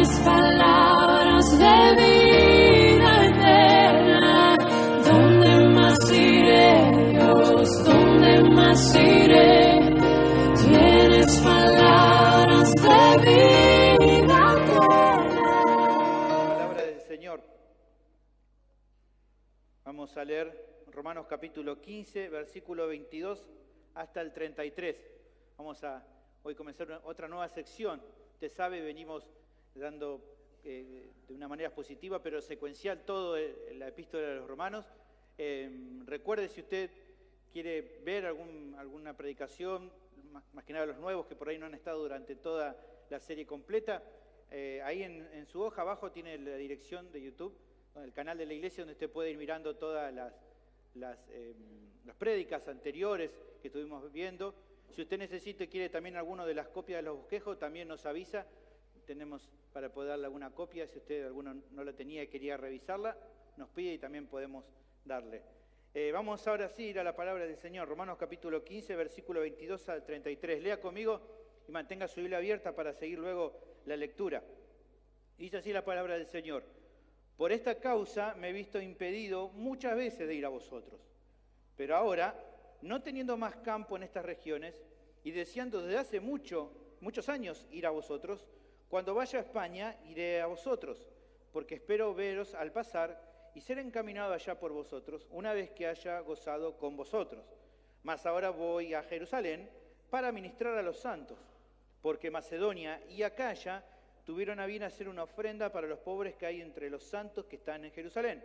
Tienes palabras de vida eterna. ¿Dónde más iré, Dios? ¿Dónde más iré? Tienes palabras de vida eterna. Palabra del Señor. Vamos a leer Romanos capítulo 15, versículo 22 hasta el 33. Vamos a hoy comenzar otra nueva sección. Usted sabe, venimos dando de una manera positiva, pero secuencial, todo la epístola de los Romanos. Recuerde, si usted quiere ver alguna predicación, más que nada los nuevos que por ahí no han estado durante toda la serie completa, ahí en su hoja abajo tiene la dirección de YouTube, el canal de la iglesia, donde usted puede ir mirando todas las prédicas anteriores que estuvimos viendo. Si usted necesita y quiere también alguna de las copias de los bosquejos, también nos avisa. Tenemos para poder darle alguna copia. Si usted alguno no la tenía y quería revisarla, nos pide y también podemos darle. Vamos ahora sí a ir a la palabra del Señor. Romanos capítulo 15, versículo 22 al 33. Lea conmigo y mantenga su Biblia abierta para seguir luego la lectura. Dice así la palabra del Señor. Por esta causa me he visto impedido muchas veces de ir a vosotros. Pero ahora, no teniendo más campo en estas regiones y deseando desde hace muchos años ir a vosotros, cuando vaya a España iré a vosotros, porque espero veros al pasar y ser encaminado allá por vosotros, una vez que haya gozado con vosotros. Mas ahora voy a Jerusalén para ministrar a los santos, porque Macedonia y Acaya tuvieron a bien hacer una ofrenda para los pobres que hay entre los santos que están en Jerusalén.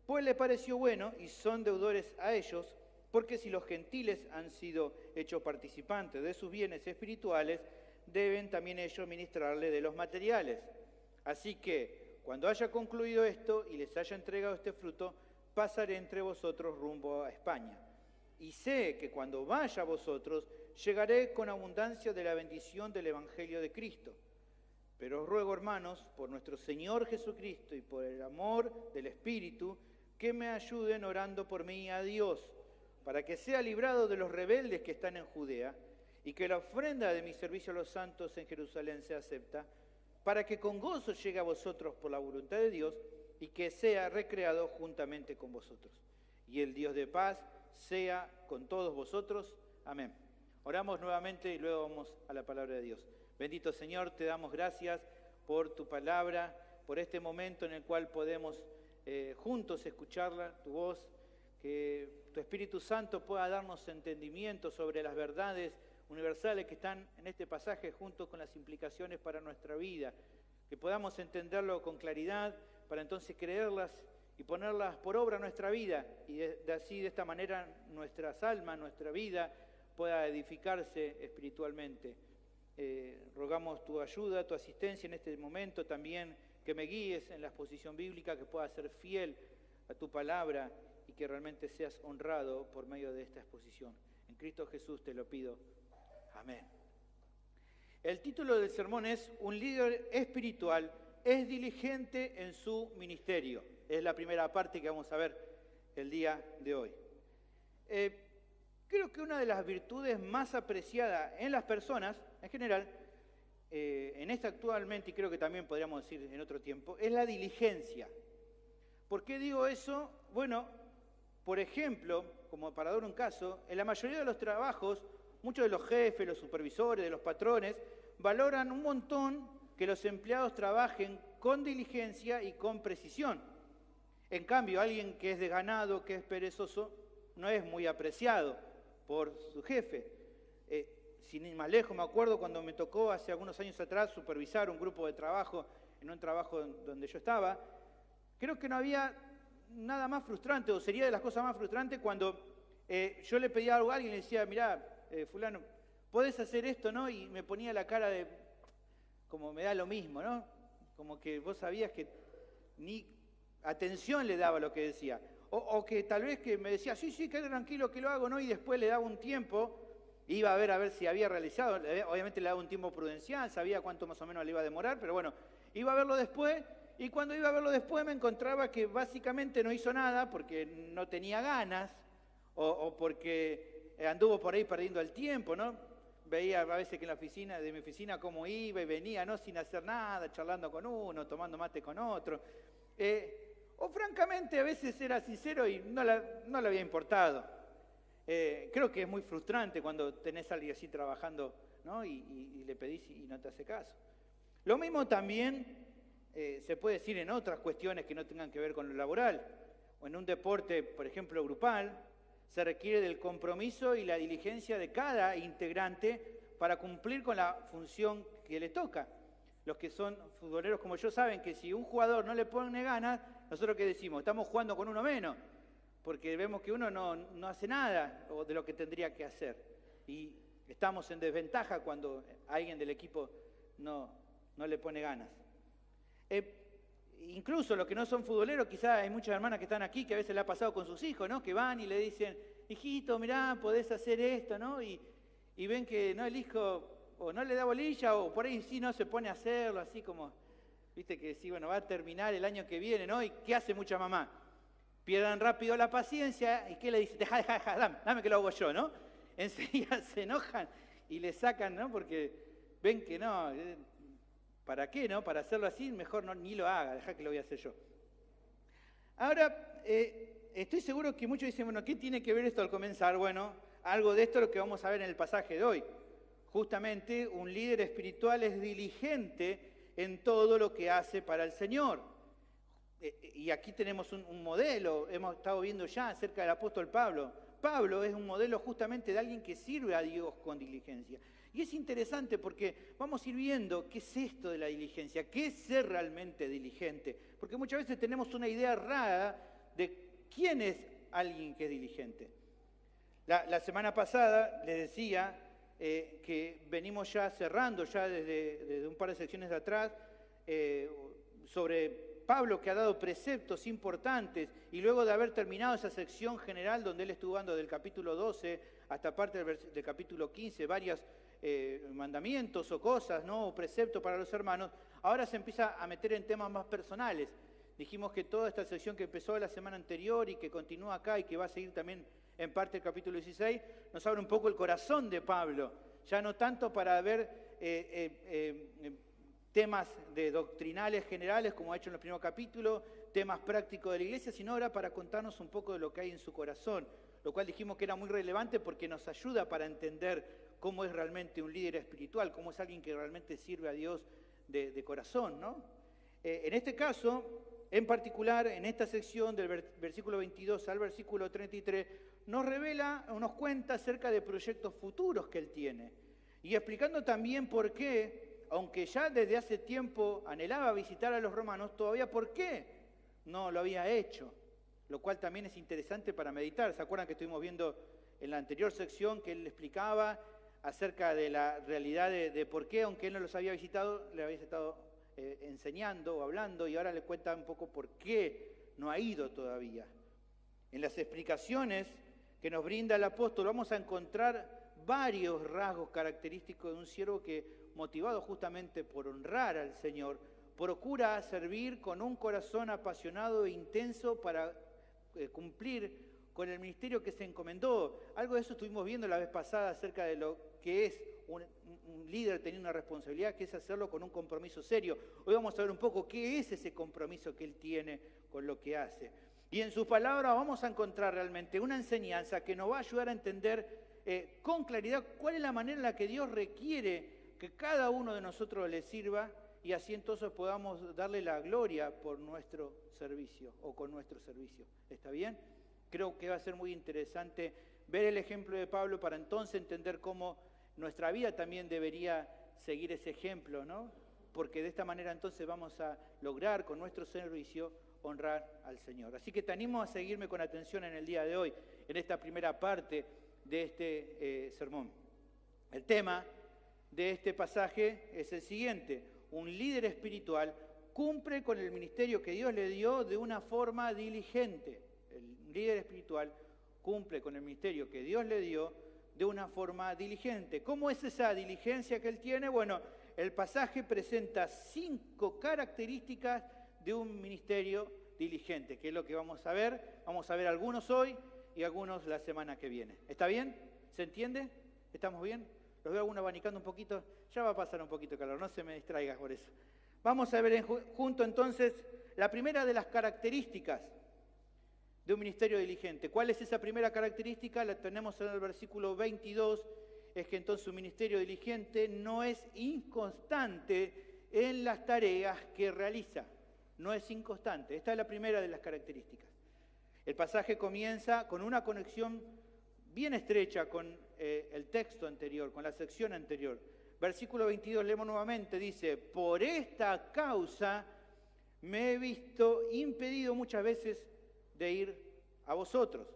Pues le pareció bueno y son deudores a ellos, porque si los gentiles han sido hechos participantes de sus bienes espirituales, deben también ellos ministrarle de los materiales. Así que, cuando haya concluido esto y les haya entregado este fruto, pasaré entre vosotros rumbo a España. Y sé que cuando vaya a vosotros, llegaré con abundancia de la bendición del Evangelio de Cristo. Pero os ruego, hermanos, por nuestro Señor Jesucristo y por el amor del Espíritu, que me ayuden orando por mí a Dios, para que sea librado de los rebeldes que están en Judea, y que la ofrenda de mi servicio a los santos en Jerusalén sea acepta, para que con gozo llegue a vosotros por la voluntad de Dios, y que sea recreado juntamente con vosotros. Y el Dios de paz sea con todos vosotros. Amén. Oramos nuevamente y luego vamos a la palabra de Dios. Bendito Señor, te damos gracias por tu palabra, por este momento en el cual podemos juntos escucharla, tu voz, que tu Espíritu Santo pueda darnos entendimiento sobre las verdades universales que están en este pasaje junto con las implicaciones para nuestra vida, que podamos entenderlo con claridad para entonces creerlas y ponerlas por obra en nuestra vida y de esta manera nuestras almas, nuestra vida pueda edificarse espiritualmente. Rogamos tu ayuda, tu asistencia en este momento, también que me guíes en la exposición bíblica, que pueda ser fiel a tu palabra y que realmente seas honrado por medio de esta exposición. En Cristo Jesús te lo pido. Amén. El título del sermón es Un líder espiritual es diligente en su ministerio. Es la primera parte que vamos a ver el día de hoy. Creo que una de las virtudes más apreciadas en las personas, en general, en esta actualmente, y creo que también podríamos decir en otro tiempo, es la diligencia. ¿Por qué digo eso? Bueno, por ejemplo, como para dar un caso, en la mayoría de los trabajos, muchos de los jefes, los supervisores, de los patrones, valoran un montón que los empleados trabajen con diligencia y con precisión. En cambio, alguien que es desganado, que es perezoso, no es muy apreciado por su jefe. Sin ir más lejos, me acuerdo cuando me tocó hace algunos años atrás supervisar un grupo de trabajo, en un trabajo donde yo estaba, creo que no había nada más frustrante, o sería de las cosas más frustrantes cuando yo le pedía algo a alguien y le decía, mirá, fulano, ¿podés hacer esto, no? Y me ponía la cara de, como me da lo mismo, ¿no? Como que vos sabías que ni atención le daba lo que decía. O que tal vez que me decía, sí, quédate tranquilo que lo hago, ¿no? Y después le daba un tiempo, iba a ver si había realizado, obviamente le daba un tiempo prudencial, sabía cuánto más o menos le iba a demorar, pero bueno, iba a verlo después, y cuando iba a verlo después me encontraba que básicamente no hizo nada porque no tenía ganas, o porque anduvo por ahí perdiendo el tiempo, ¿no? veía a veces que en la oficina, de mi oficina, cómo iba y venía, ¿no? Sin hacer nada, charlando con uno, tomando mate con otro. O francamente a veces era sincero y no le había importado. Creo que es muy frustrante cuando tenés a alguien así trabajando, ¿no? y le pedís y no te hace caso. Lo mismo también se puede decir en otras cuestiones que no tengan que ver con lo laboral. O en un deporte, por ejemplo, grupal, se requiere del compromiso y la diligencia de cada integrante para cumplir con la función que le toca. Los que son futboleros como yo saben que si un jugador no le pone ganas, nosotros ¿qué decimos? Estamos jugando con uno menos, porque vemos que uno no hace nada de lo que tendría que hacer. Y estamos en desventaja cuando alguien del equipo no le pone ganas. Incluso los que no son futboleros, quizás hay muchas hermanas que están aquí que a veces le ha pasado con sus hijos, ¿no? Que van y le dicen, hijito, mirá, podés hacer esto, ¿no? Y ven que no, el hijo o no le da bolilla o por ahí sí no se pone a hacerlo, así como, viste que sí, bueno, va a terminar el año que viene, ¿no? ¿Y qué hace mucha mamá? Pierdan rápido la paciencia y ¿qué le dice? Deja, dame que lo hago yo, ¿no? Enseguida se enojan y le sacan, ¿no? Porque ven que no, ¿para qué, no? Para hacerlo así, mejor ni lo haga, deja que lo voy a hacer yo. Ahora, estoy seguro que muchos dicen, bueno, ¿qué tiene que ver esto al comenzar? Bueno, algo de esto es lo que vamos a ver en el pasaje de hoy. Justamente, un líder espiritual es diligente en todo lo que hace para el Señor. Y aquí tenemos un modelo, hemos estado viendo ya acerca del apóstol Pablo. Pablo es un modelo justamente de alguien que sirve a Dios con diligencia. Y es interesante porque vamos a ir viendo qué es esto de la diligencia, qué es ser realmente diligente. Porque muchas veces tenemos una idea rara de quién es alguien que es diligente. La semana pasada les decía que venimos ya cerrando, ya desde un par de secciones de atrás, sobre Pablo que ha dado preceptos importantes y luego de haber terminado esa sección general donde él estuvo dando del capítulo 12 hasta parte del capítulo 15, varios mandamientos o cosas, ¿no? O preceptos para los hermanos, ahora se empieza a meter en temas más personales. Dijimos que toda esta sección que empezó la semana anterior y que continúa acá y que va a seguir también en parte del capítulo 16, nos abre un poco el corazón de Pablo, ya no tanto para ver temas doctrinales generales como ha hecho en el primer capítulo, temas prácticos de la iglesia, sino ahora para contarnos un poco de lo que hay en su corazón, lo cual dijimos que era muy relevante porque nos ayuda para entender cómo es realmente un líder espiritual, cómo es alguien que realmente sirve a Dios de corazón, ¿no? En este caso, en particular, en esta sección del versículo 22 al versículo 33, nos revela, nos cuenta acerca de proyectos futuros que él tiene. Y explicando también por qué, aunque ya desde hace tiempo anhelaba visitar a los romanos, todavía por qué no lo había hecho. Lo cual también es interesante para meditar. ¿Se acuerdan que estuvimos viendo en la anterior sección que él explicaba acerca de la realidad de por qué, aunque él no los había visitado, le había estado enseñando o hablando, y ahora le cuenta un poco por qué no ha ido todavía? En las explicaciones que nos brinda el apóstol vamos a encontrar varios rasgos característicos de un siervo que, motivado justamente por honrar al Señor, procura servir con un corazón apasionado e intenso para cumplir con el ministerio que se encomendó. Algo de eso estuvimos viendo la vez pasada acerca de lo que es un líder teniendo una responsabilidad, que es hacerlo con un compromiso serio. Hoy vamos a ver un poco qué es ese compromiso que él tiene con lo que hace. Y en sus palabras vamos a encontrar realmente una enseñanza que nos va a ayudar a entender con claridad cuál es la manera en la que Dios requiere que cada uno de nosotros le sirva, y así entonces podamos darle la gloria por nuestro servicio o con nuestro servicio. ¿Está bien? Creo que va a ser muy interesante ver el ejemplo de Pablo para entonces entender cómo nuestra vida también debería seguir ese ejemplo, ¿no? Porque de esta manera entonces vamos a lograr con nuestro servicio honrar al Señor. Así que te animo a seguirme con atención en el día de hoy, en esta primera parte de este sermón. El tema de este pasaje es el siguiente: un líder espiritual cumple con el ministerio que Dios le dio de una forma diligente. El líder espiritual cumple con el ministerio que Dios le dio de una forma diligente. ¿Cómo es esa diligencia que él tiene? Bueno, el pasaje presenta 5 características de un ministerio diligente, que es lo que vamos a ver. Vamos a ver algunos hoy y algunos la semana que viene. ¿Está bien? ¿Se entiende? ¿Estamos bien? Los veo algunos abanicando un poquito, ya va a pasar un poquito de calor, no se me distraiga por eso. Vamos a ver junto entonces la primera de las características de un ministerio diligente. ¿Cuál es esa primera característica? La tenemos en el versículo 22, es que entonces un ministerio diligente no es inconstante en las tareas que realiza. No es inconstante. Esta es la primera de las características. El pasaje comienza con una conexión bien estrecha con el texto anterior, con la sección anterior. Versículo 22, leemos nuevamente, dice, por esta causa me he visto impedido muchas veces de ir a vosotros.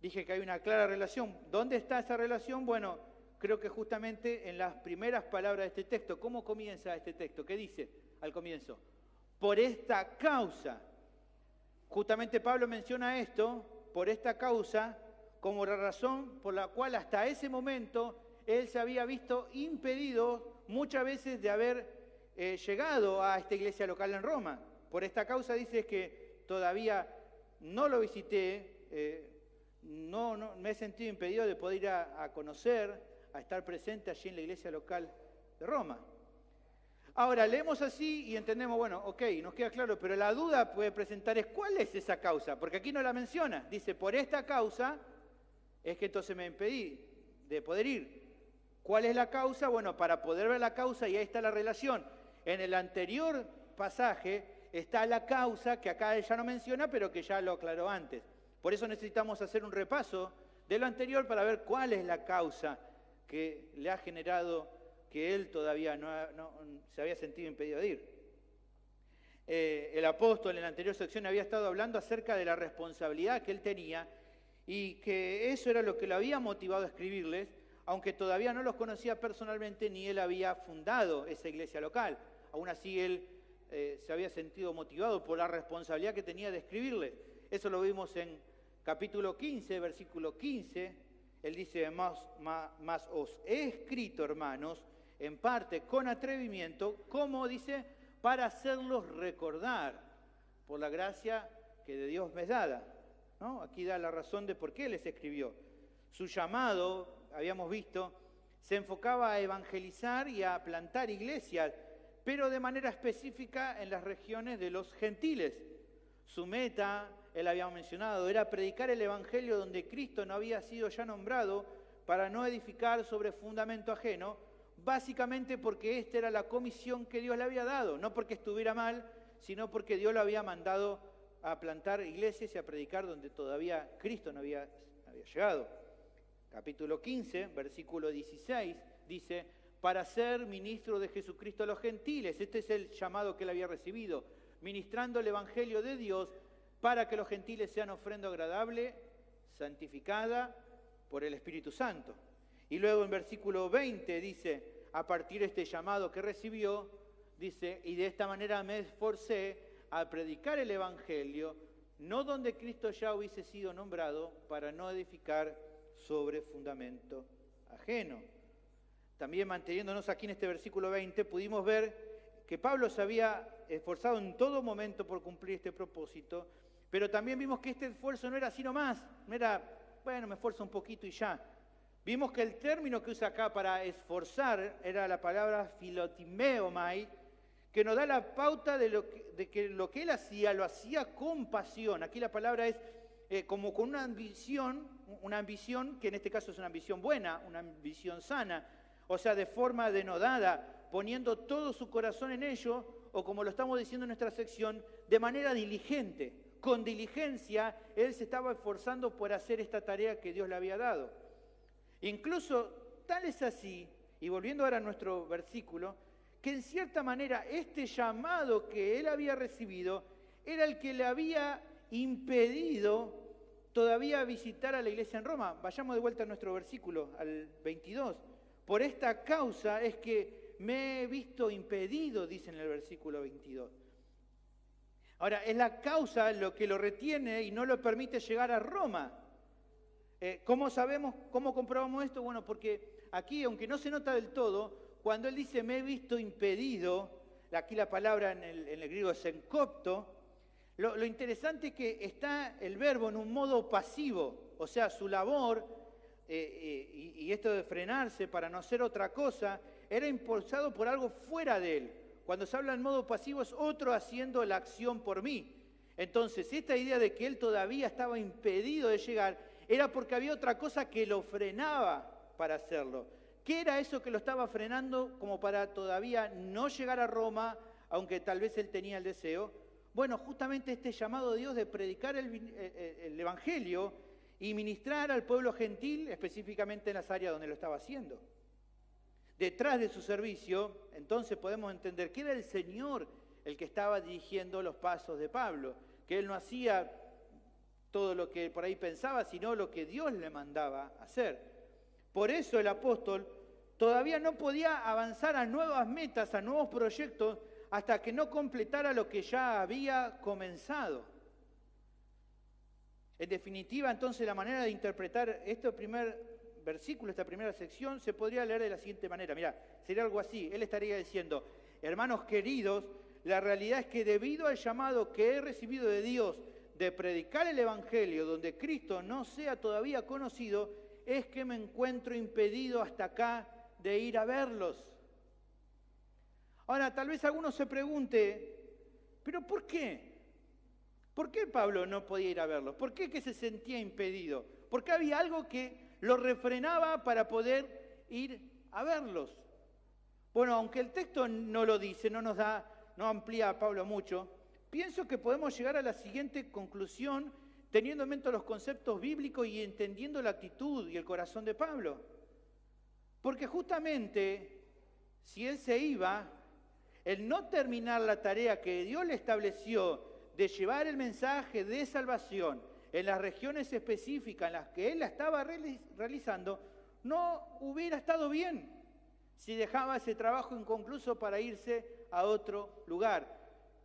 Dije que hay una clara relación. ¿Dónde está esa relación? Bueno, creo que justamente en las primeras palabras de este texto. ¿Cómo comienza este texto? ¿Qué dice al comienzo? Por esta causa. Justamente Pablo menciona esto, por esta causa, como la razón por la cual hasta ese momento él se había visto impedido muchas veces de haber llegado a esta iglesia local en Roma. Por esta causa dice que todavía no lo visité, no me he sentido impedido de poder ir a conocer, a estar presente allí en la iglesia local de Roma. Ahora, leemos así y entendemos, bueno, ok, nos queda claro, pero la duda puede presentar es, ¿cuál es esa causa? Porque aquí no la menciona. Dice, por esta causa es que entonces me impedí de poder ir. ¿Cuál es la causa? Bueno, para poder ver la causa, y ahí está la relación. En el anterior pasaje está la causa, que acá ella no menciona, pero que ya lo aclaró antes. Por eso necesitamos hacer un repaso de lo anterior para ver cuál es la causa que le ha generado que él todavía no se había sentido impedido de ir. El apóstol en la anterior sección había estado hablando acerca de la responsabilidad que él tenía y que eso era lo que lo había motivado a escribirles, aunque todavía no los conocía personalmente ni él había fundado esa iglesia local. Aún así él se había sentido motivado por la responsabilidad que tenía de escribirles. Eso lo vimos en capítulo 15, versículo 15. Él dice, más os he escrito, hermanos, en parte con atrevimiento, como dice, para hacerlos recordar por la gracia que de Dios me es dada. ¿No? Aquí da la razón de por qué les escribió. Su llamado, habíamos visto, se enfocaba a evangelizar y a plantar iglesias, pero de manera específica en las regiones de los gentiles. Su meta, él había mencionado, era predicar el evangelio donde Cristo no había sido ya nombrado para no edificar sobre fundamento ajeno, básicamente porque esta era la comisión que Dios le había dado, no porque estuviera mal, sino porque Dios lo había mandado a plantar iglesias y a predicar donde todavía Cristo no había llegado. Capítulo 15, versículo 16, dice, para ser ministro de Jesucristo a los gentiles. Este es el llamado que él había recibido, ministrando el evangelio de Dios para que los gentiles sean ofrenda agradable, santificada por el Espíritu Santo. Y luego en versículo 20 dice, a partir de este llamado que recibió, dice, y de esta manera me esforcé a predicar el evangelio, no donde Cristo ya hubiese sido nombrado, para no edificar sobre fundamento ajeno. También manteniéndonos aquí en este versículo 20, pudimos ver que Pablo se había esforzado en todo momento por cumplir este propósito, pero también vimos que este esfuerzo no era así nomás, no era, bueno, me esfuerzo un poquito y ya. Vimos que el término que usa acá para esforzar era la palabra philotimeomai, que nos da la pauta de que lo que él hacía, lo hacía con pasión. Aquí la palabra es como con una ambición que en este caso es una ambición buena, una ambición sana, o sea, de forma denodada, poniendo todo su corazón en ello, o como lo estamos diciendo en nuestra sección, de manera diligente. Con diligencia, él se estaba esforzando por hacer esta tarea que Dios le había dado. Incluso tal es así, y volviendo ahora a nuestro versículo, que en cierta manera este llamado que él había recibido era el que le había impedido todavía visitar a la iglesia en Roma. Vayamos de vuelta a nuestro versículo, al 22. Por esta causa es que me he visto impedido, dice en el versículo 22. Ahora, es la causa lo que lo retiene y no lo permite llegar a Roma. ¿Cómo sabemos, cómo comprobamos esto? Bueno, porque aquí, aunque no se nota del todo, cuando él dice me he visto impedido, aquí la palabra en el griego es encopto, lo interesante es que está el verbo en un modo pasivo, o sea, su labor y esto de frenarse para no hacer otra cosa, era impulsado por algo fuera de él. Cuando se habla en modo pasivo es otro haciendo la acción por mí. Entonces, esta idea de que él todavía estaba impedido de llegar, era porque había otra cosa que lo frenaba para hacerlo. ¿Qué era eso que lo estaba frenando como para todavía no llegar a Roma, aunque tal vez él tenía el deseo? Bueno, justamente este llamado de Dios de predicar el Evangelio y ministrar al pueblo gentil, específicamente en las áreas donde lo estaba haciendo. Detrás de su servicio, entonces podemos entender que era el Señor el que estaba dirigiendo los pasos de Pablo, que él no hacía todo lo que por ahí pensaba, sino lo que Dios le mandaba hacer. Por eso el apóstol todavía no podía avanzar a nuevas metas, a nuevos proyectos, hasta que no completara lo que ya había comenzado. En definitiva, entonces, la manera de interpretar este primer versículo, esta primera sección, se podría leer de la siguiente manera. Mirá, sería algo así. Él estaría diciendo: hermanos queridos, la realidad es que debido al llamado que he recibido de Dios de predicar el Evangelio donde Cristo no sea todavía conocido, es que me encuentro impedido hasta acá de ir a verlos. Ahora, tal vez alguno se pregunte, ¿pero por qué? ¿Por qué Pablo no podía ir a verlos? ¿Por qué que se sentía impedido? ¿Por qué había algo que lo refrenaba para poder ir a verlos? Bueno, aunque el texto no lo dice, no amplía a Pablo mucho, pienso que podemos llegar a la siguiente conclusión teniendo en mente los conceptos bíblicos y entendiendo la actitud y el corazón de Pablo. Porque justamente, si él se iba, el no terminar la tarea que Dios le estableció de llevar el mensaje de salvación en las regiones específicas en las que él la estaba realizando, no hubiera estado bien si dejaba ese trabajo inconcluso para irse a otro lugar.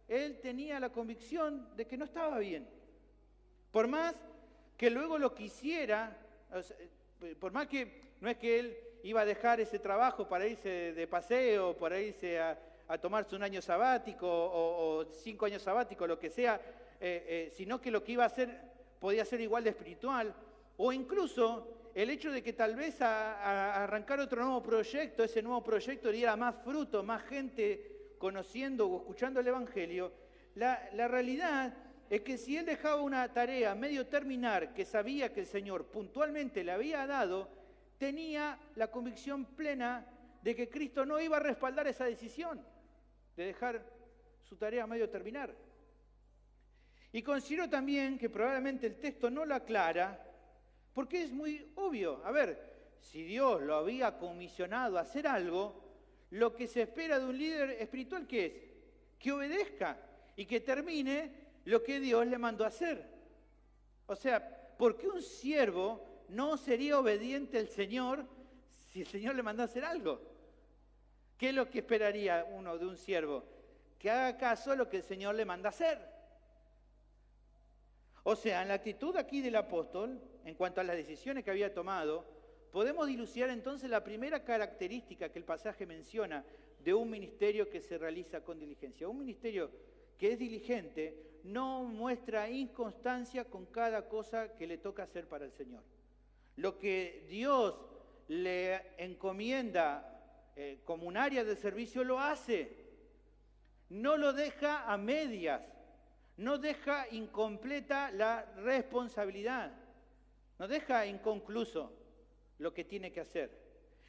Él tenía la convicción de que no estaba bien. Por más que luego lo quisiera, por más que no es que él iba a dejar ese trabajo para irse de paseo, para irse a tomarse un año sabático o 5 años sabáticos, lo que sea, sino que lo que iba a hacer podía ser igual de espiritual, o incluso el hecho de que tal vez a arrancar otro nuevo proyecto, ese nuevo proyecto diera más fruto, más gente conociendo o escuchando el Evangelio. La realidad es que si él dejaba una tarea a medio terminar que sabía que el Señor puntualmente le había dado, tenía la convicción plena de que Cristo no iba a respaldar esa decisión de dejar su tarea a medio terminar. Y considero también que probablemente el texto no lo aclara, porque es muy obvio. A ver, si Dios lo había comisionado a hacer algo, lo que se espera de un líder espiritual, ¿qué es? Que obedezca y que termine lo que Dios le mandó a hacer. O sea, ¿por qué un siervo no sería obediente al Señor si el Señor le mandó a hacer algo? ¿Qué es lo que esperaría uno de un siervo? Que haga caso a lo que el Señor le manda a hacer. O sea, en la actitud aquí del apóstol, en cuanto a las decisiones que había tomado, podemos dilucidar entonces la primera característica que el pasaje menciona de un ministerio que se realiza con diligencia. Un ministerio que es diligente no muestra inconstancia con cada cosa que le toca hacer para el Señor. Lo que Dios le encomienda como un área de servicio lo hace. No lo deja a medias. No deja incompleta la responsabilidad. No deja inconcluso lo que tiene que hacer.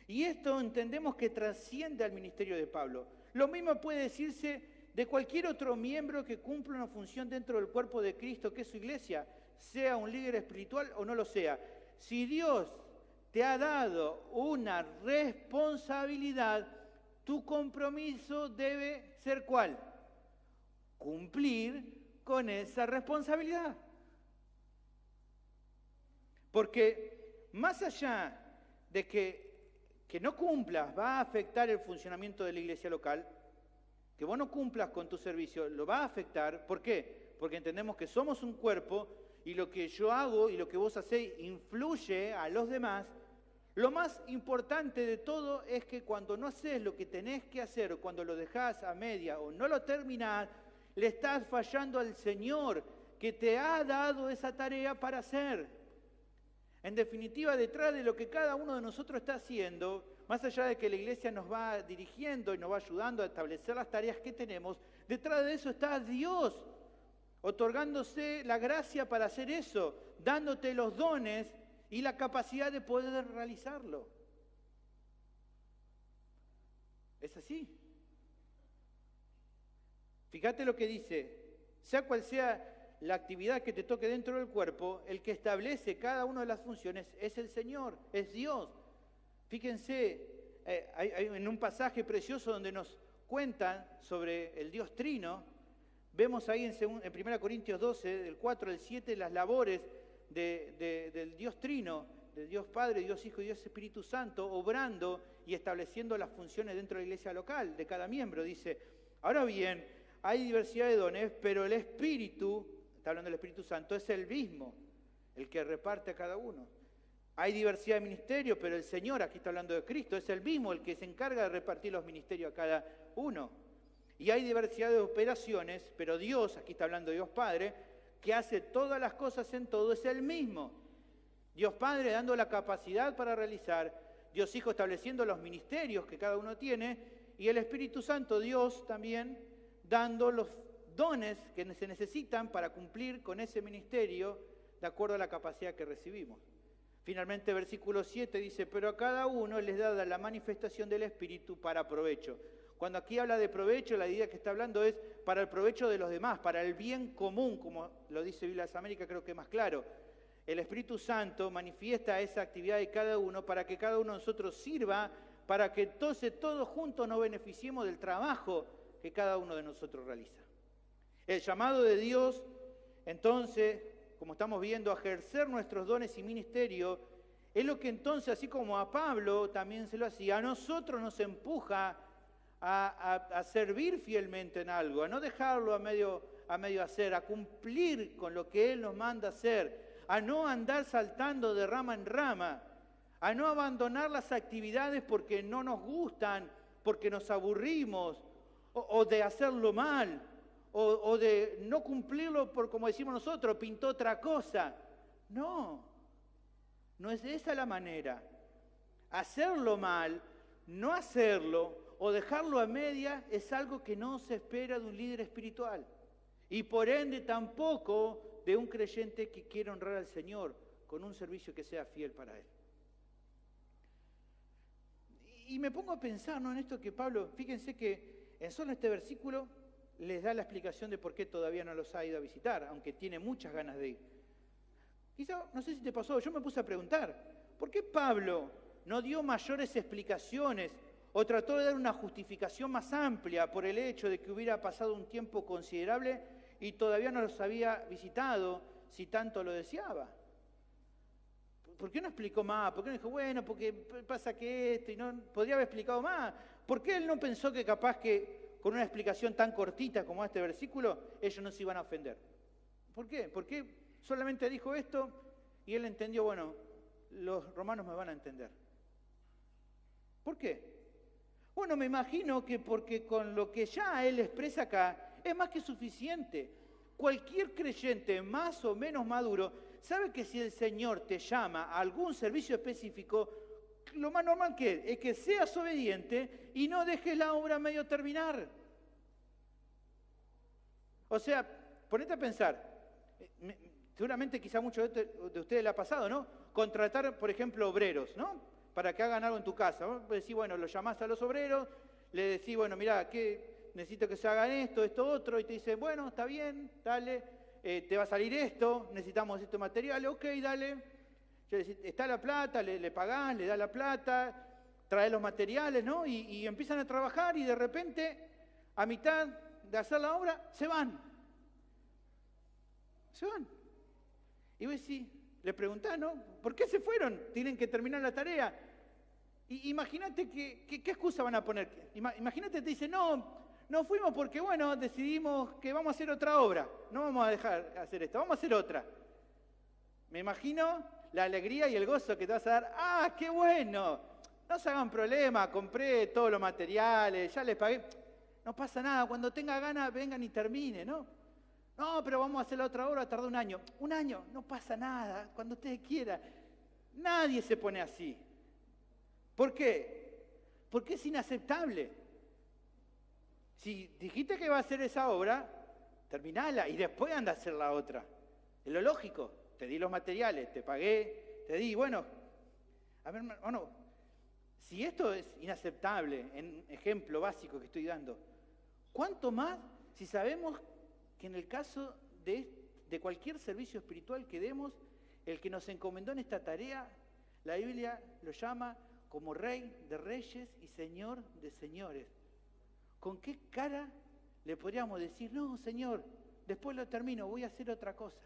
Y esto entendemos que trasciende al ministerio de Pablo. Lo mismo puede decirse de cualquier otro miembro que cumpla una función dentro del cuerpo de Cristo, que es su iglesia, sea un líder espiritual o no lo sea. Si Dios te ha dado una responsabilidad, tu compromiso debe ser ¿cuál? Cumplir con esa responsabilidad. Porque más allá de que no cumplas va a afectar el funcionamiento de la iglesia local, que vos no cumplas con tu servicio lo va a afectar. ¿Por qué? Porque entendemos que somos un cuerpo y lo que yo hago y lo que vos hacéis influye a los demás. Lo más importante de todo es que cuando no haces lo que tenés que hacer, o cuando lo dejás a media o no lo terminás, le estás fallando al Señor que te ha dado esa tarea para hacer. En definitiva, detrás de lo que cada uno de nosotros está haciendo, más allá de que la iglesia nos va dirigiendo y nos va ayudando a establecer las tareas que tenemos, detrás de eso está Dios, otorgándose la gracia para hacer eso, dándote los dones y la capacidad de poder realizarlo. Es así. Fíjate lo que dice, sea cual sea la actividad que te toque dentro del cuerpo, el que establece cada una de las funciones es el Señor, es Dios. Fíjense, hay en un pasaje precioso donde nos cuentan sobre el Dios Trino, vemos ahí en 1 Corintios 12, del 4 al 7, las labores del Dios Trino, de Dios Padre, Dios Hijo y Dios Espíritu Santo, obrando y estableciendo las funciones dentro de la iglesia local, de cada miembro. Dice, ahora bien, hay diversidad de dones, pero el Espíritu, está hablando del Espíritu Santo, es el mismo, el que reparte a cada uno. Hay diversidad de ministerios, pero el Señor, aquí está hablando de Cristo, es el mismo el que se encarga de repartir los ministerios a cada uno. Y hay diversidad de operaciones, pero Dios, aquí está hablando de Dios Padre, que hace todas las cosas en todo, es el mismo. Dios Padre dando la capacidad para realizar, Dios Hijo estableciendo los ministerios que cada uno tiene, y el Espíritu Santo, Dios también, dando los dones que se necesitan para cumplir con ese ministerio de acuerdo a la capacidad que recibimos. Finalmente, versículo 7 dice, pero a cada uno les da la manifestación del Espíritu para provecho. Cuando aquí habla de provecho, la idea que está hablando es para el provecho de los demás, para el bien común, como lo dice Biblia de las Américas, creo que es más claro. El Espíritu Santo manifiesta esa actividad de cada uno para que cada uno de nosotros sirva, para que entonces todos juntos nos beneficiemos del trabajo que cada uno de nosotros realiza. El llamado de Dios, entonces, como estamos viendo, a ejercer nuestros dones y ministerio, es lo que entonces, así como a Pablo también se lo hacía, a nosotros nos empuja a servir fielmente en algo, a no dejarlo a medio hacer, a cumplir con lo que Él nos manda hacer, a no andar saltando de rama en rama, a no abandonar las actividades porque no nos gustan, porque nos aburrimos, o de hacerlo mal, o de no cumplirlo por, como decimos nosotros, pintó otra cosa. No es esa la manera. Hacerlo mal, no hacerlo, o dejarlo a media es algo que no se espera de un líder espiritual. Y por ende tampoco de un creyente que quiera honrar al Señor con un servicio que sea fiel para Él. Y me pongo a pensar, ¿no?, en esto que Pablo, fíjense que en solo este versículo les da la explicación de por qué todavía no los ha ido a visitar, aunque tiene muchas ganas de ir. Quizá, no sé si te pasó, yo me puse a preguntar, ¿por qué Pablo no dio mayores explicaciones o trató de dar una justificación más amplia por el hecho de que hubiera pasado un tiempo considerable y todavía no los había visitado si tanto lo deseaba? ¿Por qué no explicó más? ¿Por qué no dijo, bueno, porque pasa que esto y no podría haber explicado más? ¿Por qué él no pensó que capaz que con una explicación tan cortita como este versículo ellos no se iban a ofender? ¿Por qué? ¿Por qué solamente dijo esto y él entendió, bueno, los romanos me van a entender? ¿Por qué? Bueno, me imagino que porque con lo que ya él expresa acá es más que suficiente. Cualquier creyente más o menos maduro sabe que si el Señor te llama a algún servicio específico, lo más normal que es que seas obediente y no dejes la obra a medio terminar. O sea, ponete a pensar, seguramente quizá muchos de ustedes le ha pasado, ¿no? Contratar, por ejemplo, obreros, ¿no?, para que hagan algo en tu casa. Vos decís, bueno, lo llamás a los obreros, le decís, bueno, mirá, necesito que se hagan esto, otro, y te dicen, bueno, está bien, dale, te va a salir esto, necesitamos estos materiales, ok, dale. Está la plata, le pagás, le das la plata, traes los materiales, ¿no? Y empiezan a trabajar y de repente, a mitad de hacer la obra, se van. Se van. Y vos decís, le preguntás, ¿no? ¿Por qué se fueron? Tienen que terminar la tarea. Imagínate ¿qué excusa van a poner? Imagínate, te dicen, no fuimos porque, bueno, decidimos que vamos a hacer otra obra. No vamos a dejar hacer esto, vamos a hacer otra. Me imagino la alegría y el gozo que te vas a dar. ¡Ah, qué bueno! No se hagan problema, compré todos los materiales, ya les pagué. No pasa nada, cuando tenga ganas vengan y termine, ¿no? No, pero vamos a hacer la otra obra, tarda un año. Un año, no pasa nada, cuando ustedes quieran. Nadie se pone así. ¿Por qué? Porque es inaceptable. Si dijiste que va a hacer esa obra, terminala y después anda a hacer la otra. Es lo lógico. Te di los materiales, te pagué, te di, bueno. A ver, hermano, si esto es inaceptable, en ejemplo básico que estoy dando, ¿cuánto más si sabemos que en el caso de cualquier servicio espiritual que demos, el que nos encomendó en esta tarea, la Biblia lo llama como Rey de Reyes y Señor de Señores? ¿Con qué cara le podríamos decir, no, Señor, después lo termino, voy a hacer otra cosa?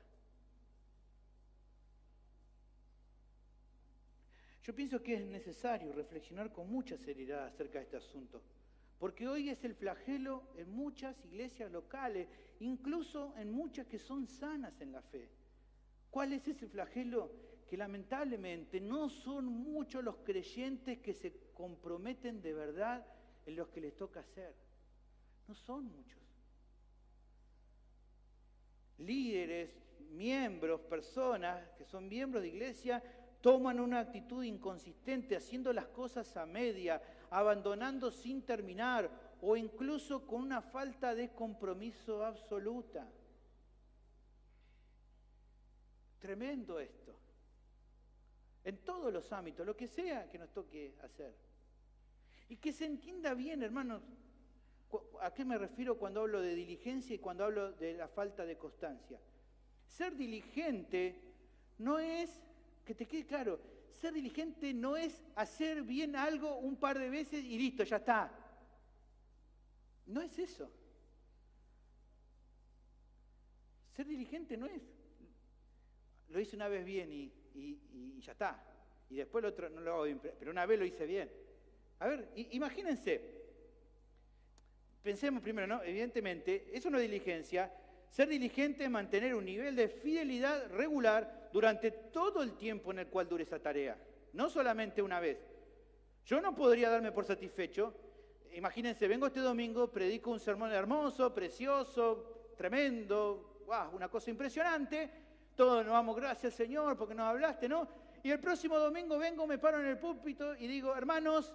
Yo pienso que es necesario reflexionar con mucha seriedad acerca de este asunto, porque hoy es el flagelo en muchas iglesias locales, incluso en muchas que son sanas en la fe. ¿Cuál es ese flagelo? Que lamentablemente no son muchos los creyentes que se comprometen de verdad en lo que les toca hacer. No son muchos. Líderes, miembros, personas que son miembros de iglesia, toman una actitud inconsistente, haciendo las cosas a media, abandonando sin terminar o incluso con una falta de compromiso absoluta. Tremendo esto. En todos los ámbitos, lo que sea que nos toque hacer. Y que se entienda bien, hermanos, ¿a qué me refiero cuando hablo de diligencia y cuando hablo de la falta de constancia? Ser diligente no es, que te quede claro, ser diligente no es hacer bien algo un par de veces y listo, ya está. No es eso. Ser diligente no es, lo hice una vez bien y ya está. Y después el otro no lo hago bien, pero una vez lo hice bien. A ver, imagínense. Pensemos primero, ¿no? Evidentemente, eso no es diligencia. Ser diligente es mantener un nivel de fidelidad regular durante todo el tiempo en el cual dure esa tarea. No solamente una vez. Yo no podría darme por satisfecho. Imagínense, vengo este domingo, predico un sermón hermoso, precioso, tremendo, wow, una cosa impresionante. Todos nos damos gracias, Señor, porque nos hablaste, ¿no? Y el próximo domingo vengo, me paro en el púlpito y digo, hermanos,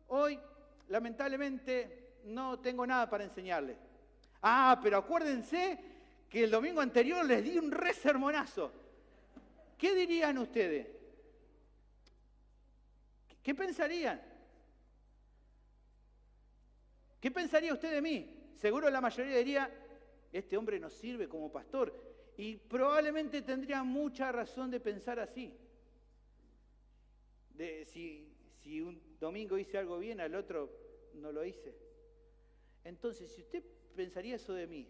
hoy lamentablemente no tengo nada para enseñarles. Ah, pero acuérdense que el domingo anterior les di un re sermonazo. ¿Qué dirían ustedes? ¿Qué pensarían? ¿Qué pensaría usted de mí? Seguro la mayoría diría, este hombre nos sirve como pastor. Y probablemente tendría mucha razón de pensar así. Si un domingo hice algo bien, al otro no lo hice. Entonces, si usted pensaría eso de mí,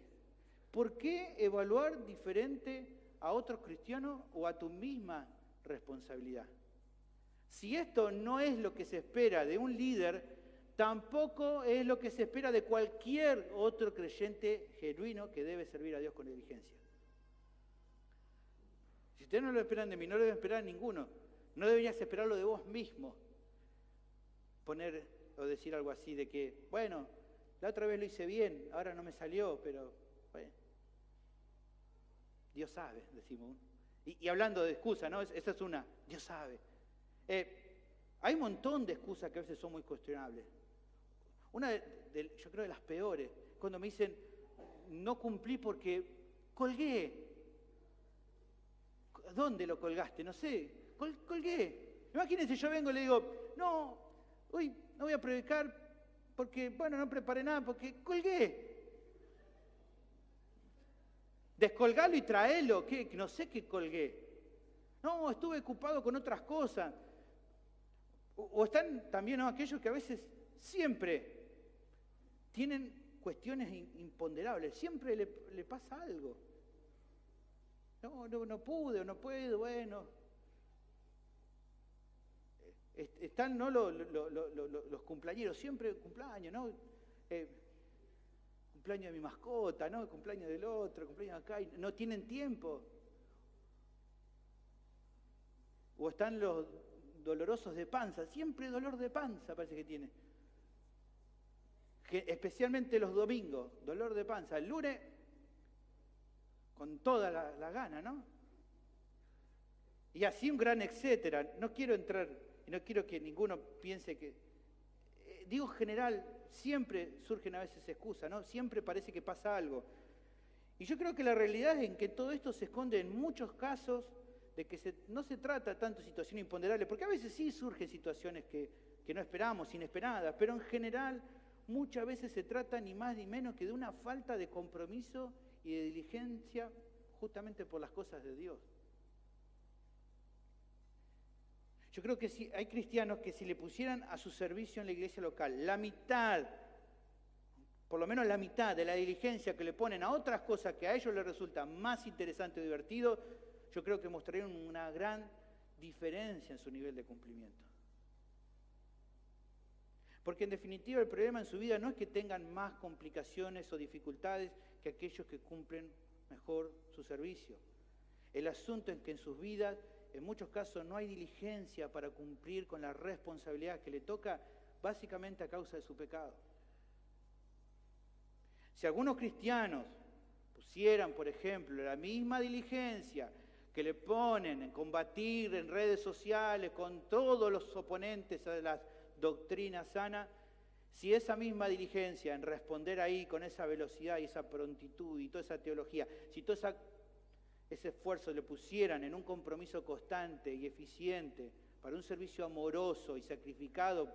¿por qué evaluar diferente a otros cristianos o a tu misma responsabilidad? Si esto no es lo que se espera de un líder, tampoco es lo que se espera de cualquier otro creyente genuino que debe servir a Dios con diligencia. Si ustedes no lo esperan de mí, no lo deben esperar de ninguno. No deberías esperarlo de vos mismo. Poner o decir algo así de que, bueno, la otra vez lo hice bien, ahora no me salió, pero bueno, Dios sabe, decimos. Y hablando de excusas, ¿no? Esa es una, Dios sabe. Hay un montón de excusas que a veces son muy cuestionables. Una yo creo de las peores, cuando me dicen, no cumplí porque colgué. ¿Dónde lo colgaste? No sé, colgué. Imagínense, yo vengo y le digo, no, hoy no voy a predicar porque, bueno, no preparé nada, porque colgué. Descolgalo y traelo, ¿qué? No sé qué colgué. No, estuve ocupado con otras cosas. O están también, ¿no?, aquellos que a veces siempre tienen cuestiones imponderables, siempre le pasa algo. No pude o no puedo, bueno. Están, ¿no?, los cumpleañeros, siempre cumpleaños, ¿no? Cumpleaños de mi mascota, ¿no? Cumpleaños del otro, cumpleaños acá, y no tienen tiempo. O están los dolorosos de panza, siempre dolor de panza parece que tiene. Especialmente los domingos, dolor de panza. El lunes, con toda la gana, ¿no? Y así un gran etcétera. No quiero entrar, y no quiero que ninguno piense que... digo general, siempre surgen a veces excusas, ¿no? Siempre parece que pasa algo. Y yo creo que la realidad es en que todo esto se esconde en muchos casos de que no se trata tanto de situaciones imponderables, porque a veces sí surgen situaciones que no esperamos, inesperadas, pero en general muchas veces se trata ni más ni menos que de una falta de compromiso y de diligencia justamente por las cosas de Dios. Yo creo que hay cristianos que si le pusieran a su servicio en la iglesia local la mitad, por lo menos la mitad de la diligencia que le ponen a otras cosas que a ellos les resultan más interesante o divertido, yo creo que mostrarían una gran diferencia en su nivel de cumplimiento. Porque en definitiva el problema en su vida no es que tengan más complicaciones o dificultades que aquellos que cumplen mejor su servicio. El asunto es que en sus vidas, en muchos casos, no hay diligencia para cumplir con la responsabilidad que le toca, básicamente a causa de su pecado. Si algunos cristianos pusieran, por ejemplo, la misma diligencia que le ponen en combatir en redes sociales con todos los oponentes a las doctrinas sanas, si esa misma diligencia en responder ahí con esa velocidad y esa prontitud y toda esa teología, si todo ese esfuerzo le pusieran en un compromiso constante y eficiente para un servicio amoroso y sacrificado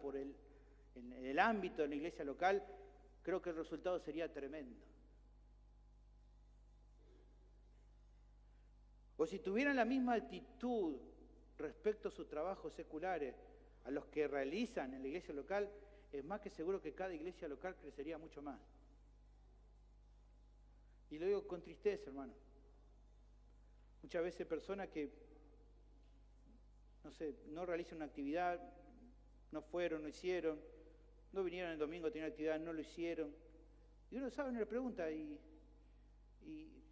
en el ámbito de la iglesia local, creo que el resultado sería tremendo. O si tuvieran la misma actitud respecto a sus trabajos seculares, a los que realizan en la iglesia local, es más que seguro que cada iglesia local crecería mucho más. Y lo digo con tristeza, hermano. Muchas veces personas que, no realizan una actividad, no fueron, no hicieron, no vinieron el domingo a tener actividad, no lo hicieron. Y uno sabe, uno le pregunta y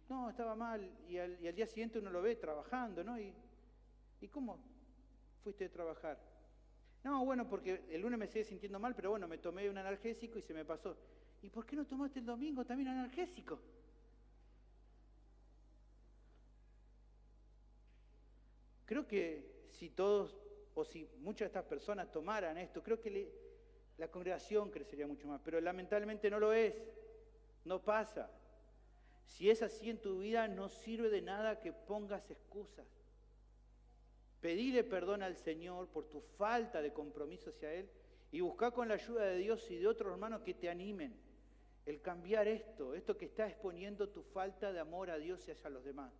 no, estaba mal, y al día siguiente uno lo ve trabajando, ¿no? ¿Y cómo fuiste a trabajar? No, bueno, porque el lunes me seguí sintiendo mal, pero bueno, me tomé un analgésico y se me pasó. ¿Y por qué no tomaste el domingo también analgésico? Creo que si todos, o si muchas de estas personas tomaran esto, creo que la congregación crecería mucho más, pero lamentablemente no lo es, no pasa. Si es así en tu vida, no sirve de nada que pongas excusas. Pedile perdón al Señor por tu falta de compromiso hacia Él y busca con la ayuda de Dios y de otros hermanos que te animen el cambiar esto que está exponiendo tu falta de amor a Dios y hacia los demás.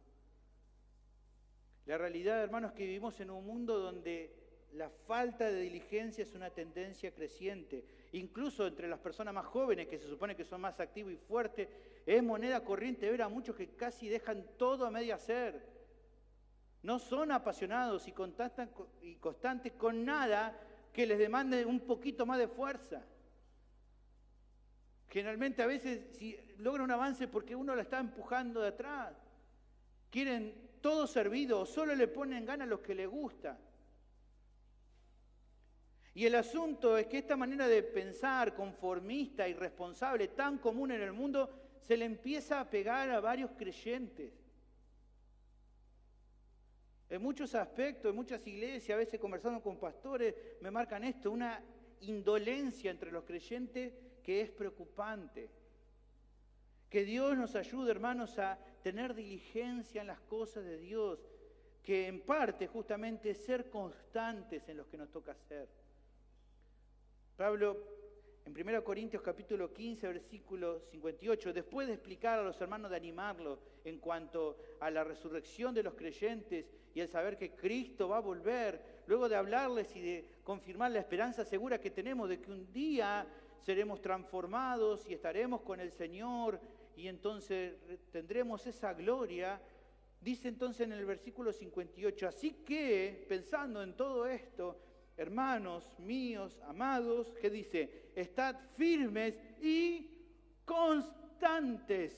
La realidad, hermanos, es que vivimos en un mundo donde la falta de diligencia es una tendencia creciente. Incluso entre las personas más jóvenes, que se supone que son más activos y fuertes, es moneda corriente ver a muchos que casi dejan todo a medio hacer. No son apasionados y constantes con nada que les demande un poquito más de fuerza. Generalmente a veces si logran un avance porque uno la está empujando de atrás. Quieren todo servido o solo le ponen ganas a los que les gusta. Y el asunto es que esta manera de pensar conformista, irresponsable, tan común en el mundo, se le empieza a pegar a varios creyentes. En muchos aspectos, en muchas iglesias, a veces conversando con pastores, me marcan esto, una indolencia entre los creyentes que es preocupante. Que Dios nos ayude, hermanos, a tener diligencia en las cosas de Dios, que en parte justamente es ser constantes en lo que nos toca hacer. Pablo, en 1 Corintios capítulo 15, versículo 58, después de explicar a los hermanos, de animarlos en cuanto a la resurrección de los creyentes y el saber que Cristo va a volver, luego de hablarles y de confirmar la esperanza segura que tenemos de que un día seremos transformados y estaremos con el Señor y entonces tendremos esa gloria, dice entonces en el versículo 58, así que, pensando en todo esto, hermanos míos, amados, ¿qué dice? Estad firmes y constantes,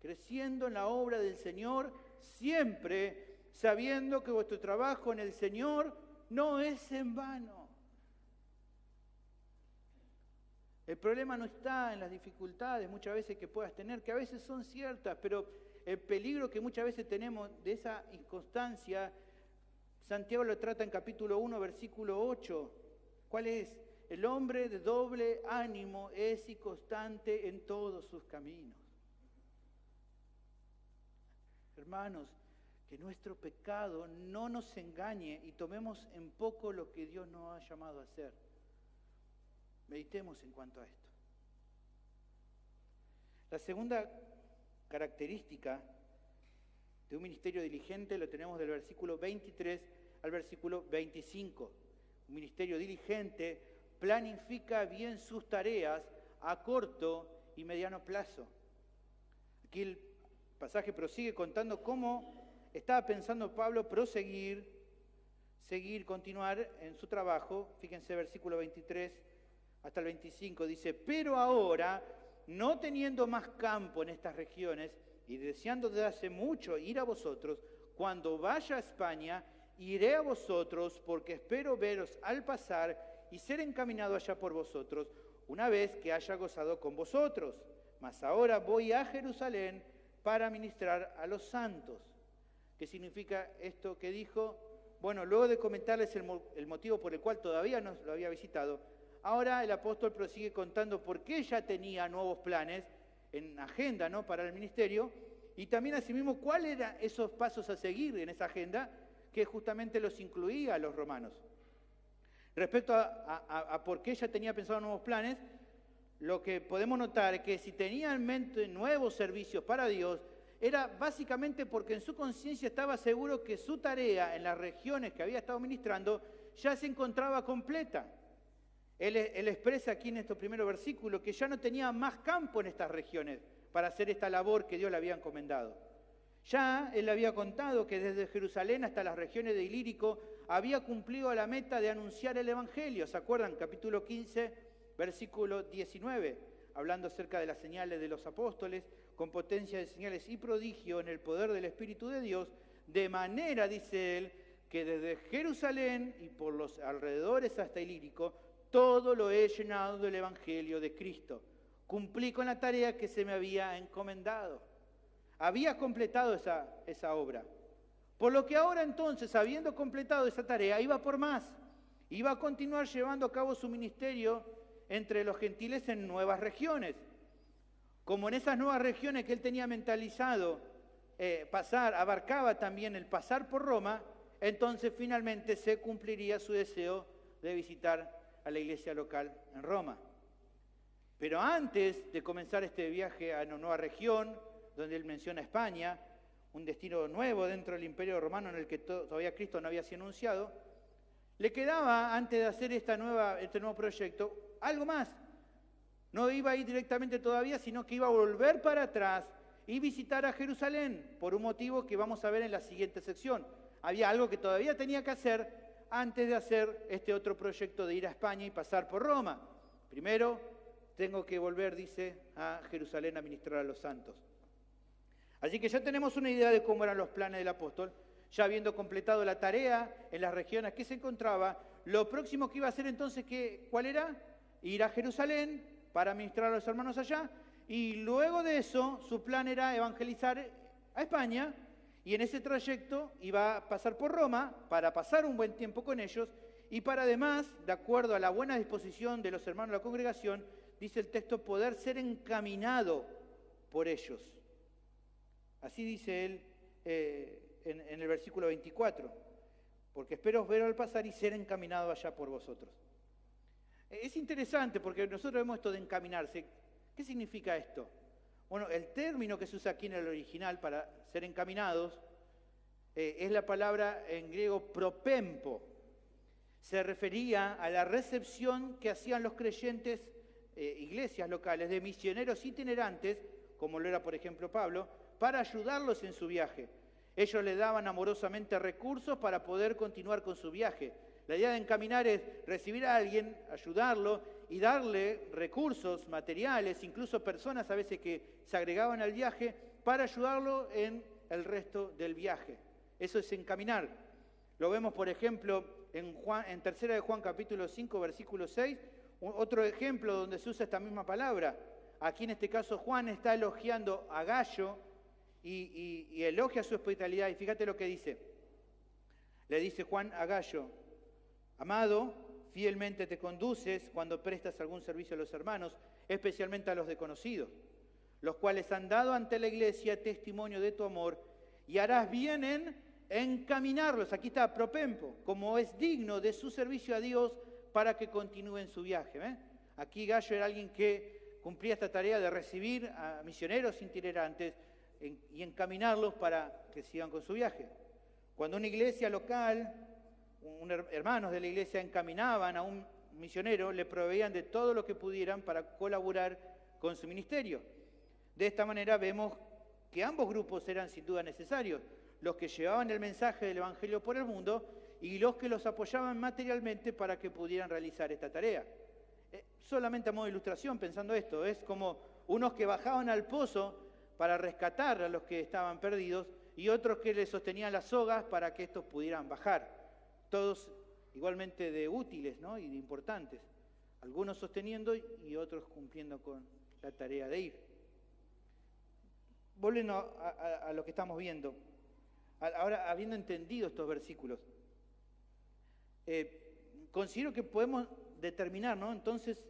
creciendo en la obra del Señor, siempre sabiendo que vuestro trabajo en el Señor no es en vano. El problema no está en las dificultades muchas veces que puedas tener, que a veces son ciertas, pero el peligro que muchas veces tenemos de esa inconstancia, Santiago lo trata en capítulo 1, versículo 8. ¿Cuál es? El hombre de doble ánimo es inconstante en todos sus caminos. Hermanos, que nuestro pecado no nos engañe y tomemos en poco lo que Dios nos ha llamado a hacer. Meditemos en cuanto a esto. La segunda característica de un ministerio diligente lo tenemos del versículo 23 al versículo 25. Un ministerio diligente planifica bien sus tareas a corto y mediano plazo. Aquí el pasaje prosigue contando cómo estaba pensando Pablo continuar en su trabajo. Fíjense, versículo 23 hasta el 25, dice: pero ahora, no teniendo más campo en estas regiones, y deseando desde hace mucho ir a vosotros, cuando vaya a España, iré a vosotros, porque espero veros al pasar y ser encaminado allá por vosotros, una vez que haya gozado con vosotros. Mas ahora voy a Jerusalén para ministrar a los santos. ¿Qué significa esto que dijo? Bueno, luego de comentarles el motivo por el cual todavía no lo había visitado, ahora el apóstol prosigue contando por qué ya tenía nuevos planes en agenda, ¿no?, para el ministerio, y también asimismo cuáles eran esos pasos a seguir en esa agenda que justamente los incluía a los romanos. Respecto a por qué ya tenía pensado nuevos planes, lo que podemos notar es que si tenía en mente nuevos servicios para Dios, era básicamente porque en su conciencia estaba seguro que su tarea en las regiones que había estado ministrando ya se encontraba completa. Él expresa aquí en estos primeros versículos que ya no tenía más campo en estas regiones para hacer esta labor que Dios le había encomendado. Ya él había contado que desde Jerusalén hasta las regiones de Ilírico había cumplido la meta de anunciar el Evangelio. ¿Se acuerdan? Capítulo 15, versículo 19, hablando acerca de las señales de los apóstoles, con potencia de señales y prodigio en el poder del Espíritu de Dios, de manera, dice él, que desde Jerusalén y por los alrededores hasta Ilírico, todo lo he llenado del Evangelio de Cristo. Cumplí con la tarea que se me había encomendado. Había completado esa obra. Por lo que ahora entonces, habiendo completado esa tarea, iba por más. Iba a continuar llevando a cabo su ministerio entre los gentiles en nuevas regiones. Como en esas nuevas regiones que él tenía mentalizado abarcaba también el pasar por Roma, entonces finalmente se cumpliría su deseo de visitar a la iglesia local en Roma. Pero antes de comenzar este viaje a una nueva región, donde él menciona España, un destino nuevo dentro del Imperio Romano en el que todavía Cristo no había sido anunciado, le quedaba, antes de hacer este nuevo proyecto, algo más. No iba a ir directamente todavía, sino que iba a volver para atrás y visitar a Jerusalén, por un motivo que vamos a ver en la siguiente sección. Había algo que todavía tenía que hacer antes de hacer este otro proyecto de ir a España y pasar por Roma. Primero, tengo que volver, dice, a Jerusalén a ministrar a los santos. Así que ya tenemos una idea de cómo eran los planes del apóstol. Ya habiendo completado la tarea en las regiones que se encontraba, lo próximo que iba a hacer entonces, ¿cuál era? Ir a Jerusalén para ministrar a los hermanos allá, y luego de eso su plan era evangelizar a España, y en ese trayecto iba a pasar por Roma para pasar un buen tiempo con ellos, y para además, de acuerdo a la buena disposición de los hermanos de la congregación, dice el texto, poder ser encaminado por ellos. Así dice él en el versículo 24, porque espero ver al pasar y ser encaminado allá por vosotros. Es interesante porque nosotros vemos esto de encaminarse. ¿Qué significa esto? Bueno, el término que se usa aquí en el original para ser encaminados es la palabra en griego propempo. Se refería a la recepción que hacían los creyentes, iglesias locales, de misioneros itinerantes, como lo era por ejemplo Pablo, para ayudarlos en su viaje. Ellos le daban amorosamente recursos para poder continuar con su viaje. La idea de encaminar es recibir a alguien, ayudarlo y darle recursos materiales, incluso personas a veces que se agregaban al viaje para ayudarlo en el resto del viaje. Eso es encaminar. Lo vemos, por ejemplo, en Tercera de Juan capítulo 5, versículo 6, otro ejemplo donde se usa esta misma palabra. Aquí en este caso Juan está elogiando a Gayo y elogia su hospitalidad. Y fíjate lo que dice. Le dice Juan a Gayo: amado, fielmente te conduces cuando prestas algún servicio a los hermanos, especialmente a los desconocidos, los cuales han dado ante la iglesia testimonio de tu amor, y harás bien en encaminarlos, aquí está, propempo, como es digno de su servicio a Dios, para que continúen su viaje. ¿Ven? Aquí Gayo era alguien que cumplía esta tarea de recibir a misioneros itinerantes y encaminarlos para que sigan con su viaje. Cuando una iglesia local, hermanos de la iglesia encaminaban a un misionero, le proveían de todo lo que pudieran para colaborar con su ministerio. De esta manera vemos que ambos grupos eran sin duda necesarios, los que llevaban el mensaje del Evangelio por el mundo y los que los apoyaban materialmente para que pudieran realizar esta tarea. Solamente a modo de ilustración, pensando esto, es como unos que bajaban al pozo para rescatar a los que estaban perdidos y otros que les sostenían las sogas para que estos pudieran bajar. Todos igualmente de útiles, ¿no? Y de importantes. Algunos sosteniendo y otros cumpliendo con la tarea de ir. Volviendo a lo que estamos viendo, ahora habiendo entendido estos versículos, considero que podemos determinar, ¿no? Entonces,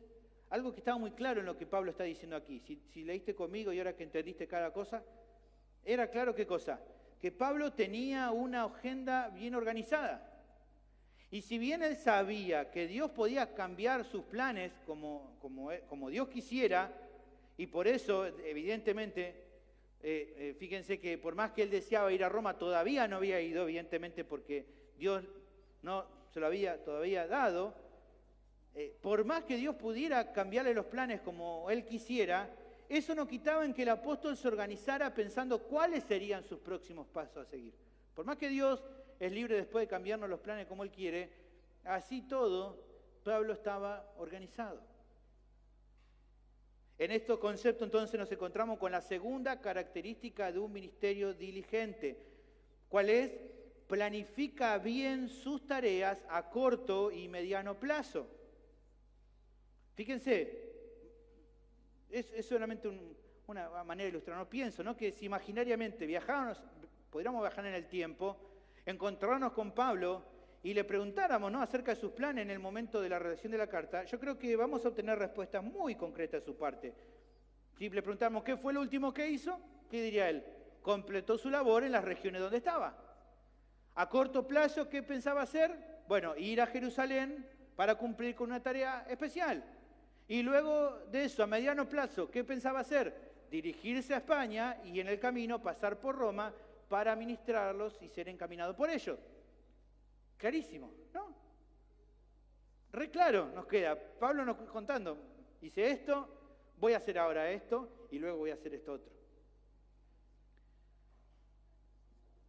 algo que estaba muy claro en lo que Pablo está diciendo aquí. Si leíste conmigo y ahora que entendiste cada cosa, era claro qué cosa. Que Pablo tenía una agenda bien organizada. Y si bien él sabía que Dios podía cambiar sus planes como Dios quisiera, y por eso, evidentemente, fíjense que por más que él deseaba ir a Roma, todavía no había ido, evidentemente porque Dios no se lo había todavía dado. Por más que Dios pudiera cambiarle los planes como él quisiera, eso no quitaba en que el apóstol se organizara pensando cuáles serían sus próximos pasos a seguir. Por más que Dios es libre después de cambiarnos los planes como él quiere, así todo, Pablo estaba organizado. En este concepto entonces nos encontramos con la segunda característica de un ministerio diligente. ¿Cuál es? Planifica bien sus tareas a corto y mediano plazo. Fíjense, es solamente una manera de ilustrar. No pienso, ¿no? Que si imaginariamente podríamos viajar en el tiempo, encontrarnos con Pablo y le preguntáramos, ¿no?, acerca de sus planes en el momento de la redacción de la carta, yo creo que vamos a obtener respuestas muy concretas de su parte. Si le preguntamos qué fue lo último que hizo, ¿qué diría él? Completó su labor en las regiones donde estaba. A corto plazo, ¿qué pensaba hacer? Bueno, ir a Jerusalén para cumplir con una tarea especial. Y luego de eso, a mediano plazo, ¿qué pensaba hacer? Dirigirse a España y en el camino pasar por Roma para ministrarlos y ser encaminado por ellos. Clarísimo, ¿no? Re claro nos queda. Pablo nos contando, hice esto, voy a hacer ahora esto y luego voy a hacer esto otro.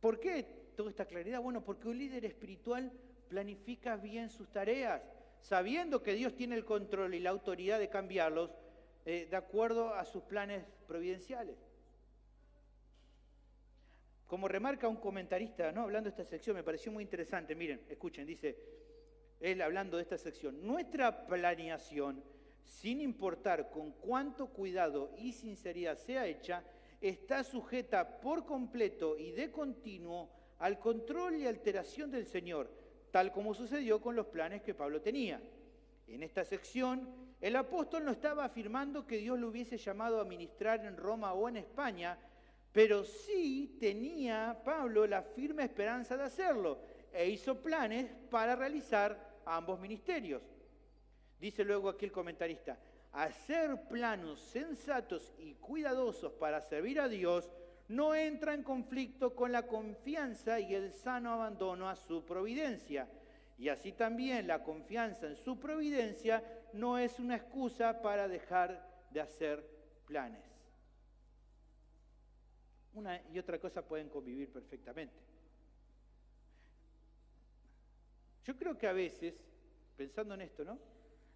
¿Por qué toda esta claridad? Bueno, porque un líder espiritual planifica bien sus tareas, sabiendo que Dios tiene el control y la autoridad de cambiarlos de acuerdo a sus planes providenciales. Como remarca un comentarista, ¿no?, hablando de esta sección, me pareció muy interesante. Miren, escuchen, dice él hablando de esta sección: nuestra planeación, sin importar con cuánto cuidado y sinceridad sea hecha, está sujeta por completo y de continuo al control y alteración del Señor, tal como sucedió con los planes que Pablo tenía. En esta sección, el apóstol no estaba afirmando que Dios lo hubiese llamado a ministrar en Roma o en España, pero sí tenía Pablo la firme esperanza de hacerlo e hizo planes para realizar ambos ministerios. Dice luego aquí el comentarista: hacer planos sensatos y cuidadosos para servir a Dios no entra en conflicto con la confianza y el sano abandono a su providencia. Y así también la confianza en su providencia no es una excusa para dejar de hacer planes. Una y otra cosa pueden convivir perfectamente. Yo creo que a veces, pensando en esto, ¿no?,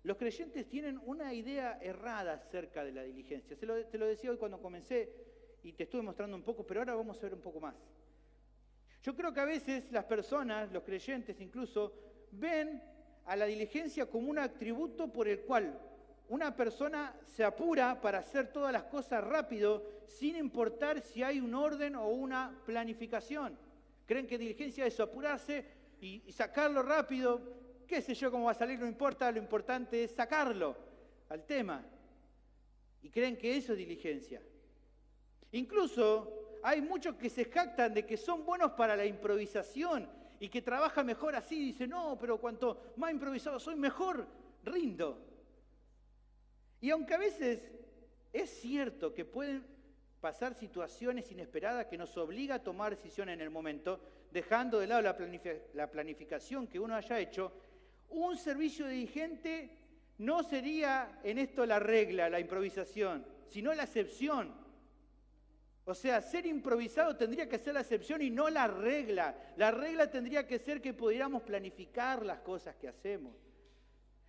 los creyentes tienen una idea errada acerca de la diligencia. Te lo decía hoy cuando comencé y te estuve mostrando un poco, pero ahora vamos a ver un poco más. Yo creo que a veces las personas, los creyentes incluso, ven a la diligencia como un atributo por el cual una persona se apura para hacer todas las cosas rápido, sin importar si hay un orden o una planificación. Creen que diligencia es apurarse y sacarlo rápido. Qué sé yo cómo va a salir, no importa, lo importante es sacarlo al tema. Y creen que eso es diligencia. Incluso hay muchos que se jactan de que son buenos para la improvisación y que trabajan mejor así. Dicen, no, pero cuanto más improvisado soy, mejor rindo. Y aunque a veces es cierto que pueden pasar situaciones inesperadas que nos obligan a tomar decisiones en el momento, dejando de lado la planificación que uno haya hecho, un servicio diligente no sería en esto la regla, la improvisación, sino la excepción. O sea, ser improvisado tendría que ser la excepción y no la regla. La regla tendría que ser que pudiéramos planificar las cosas que hacemos.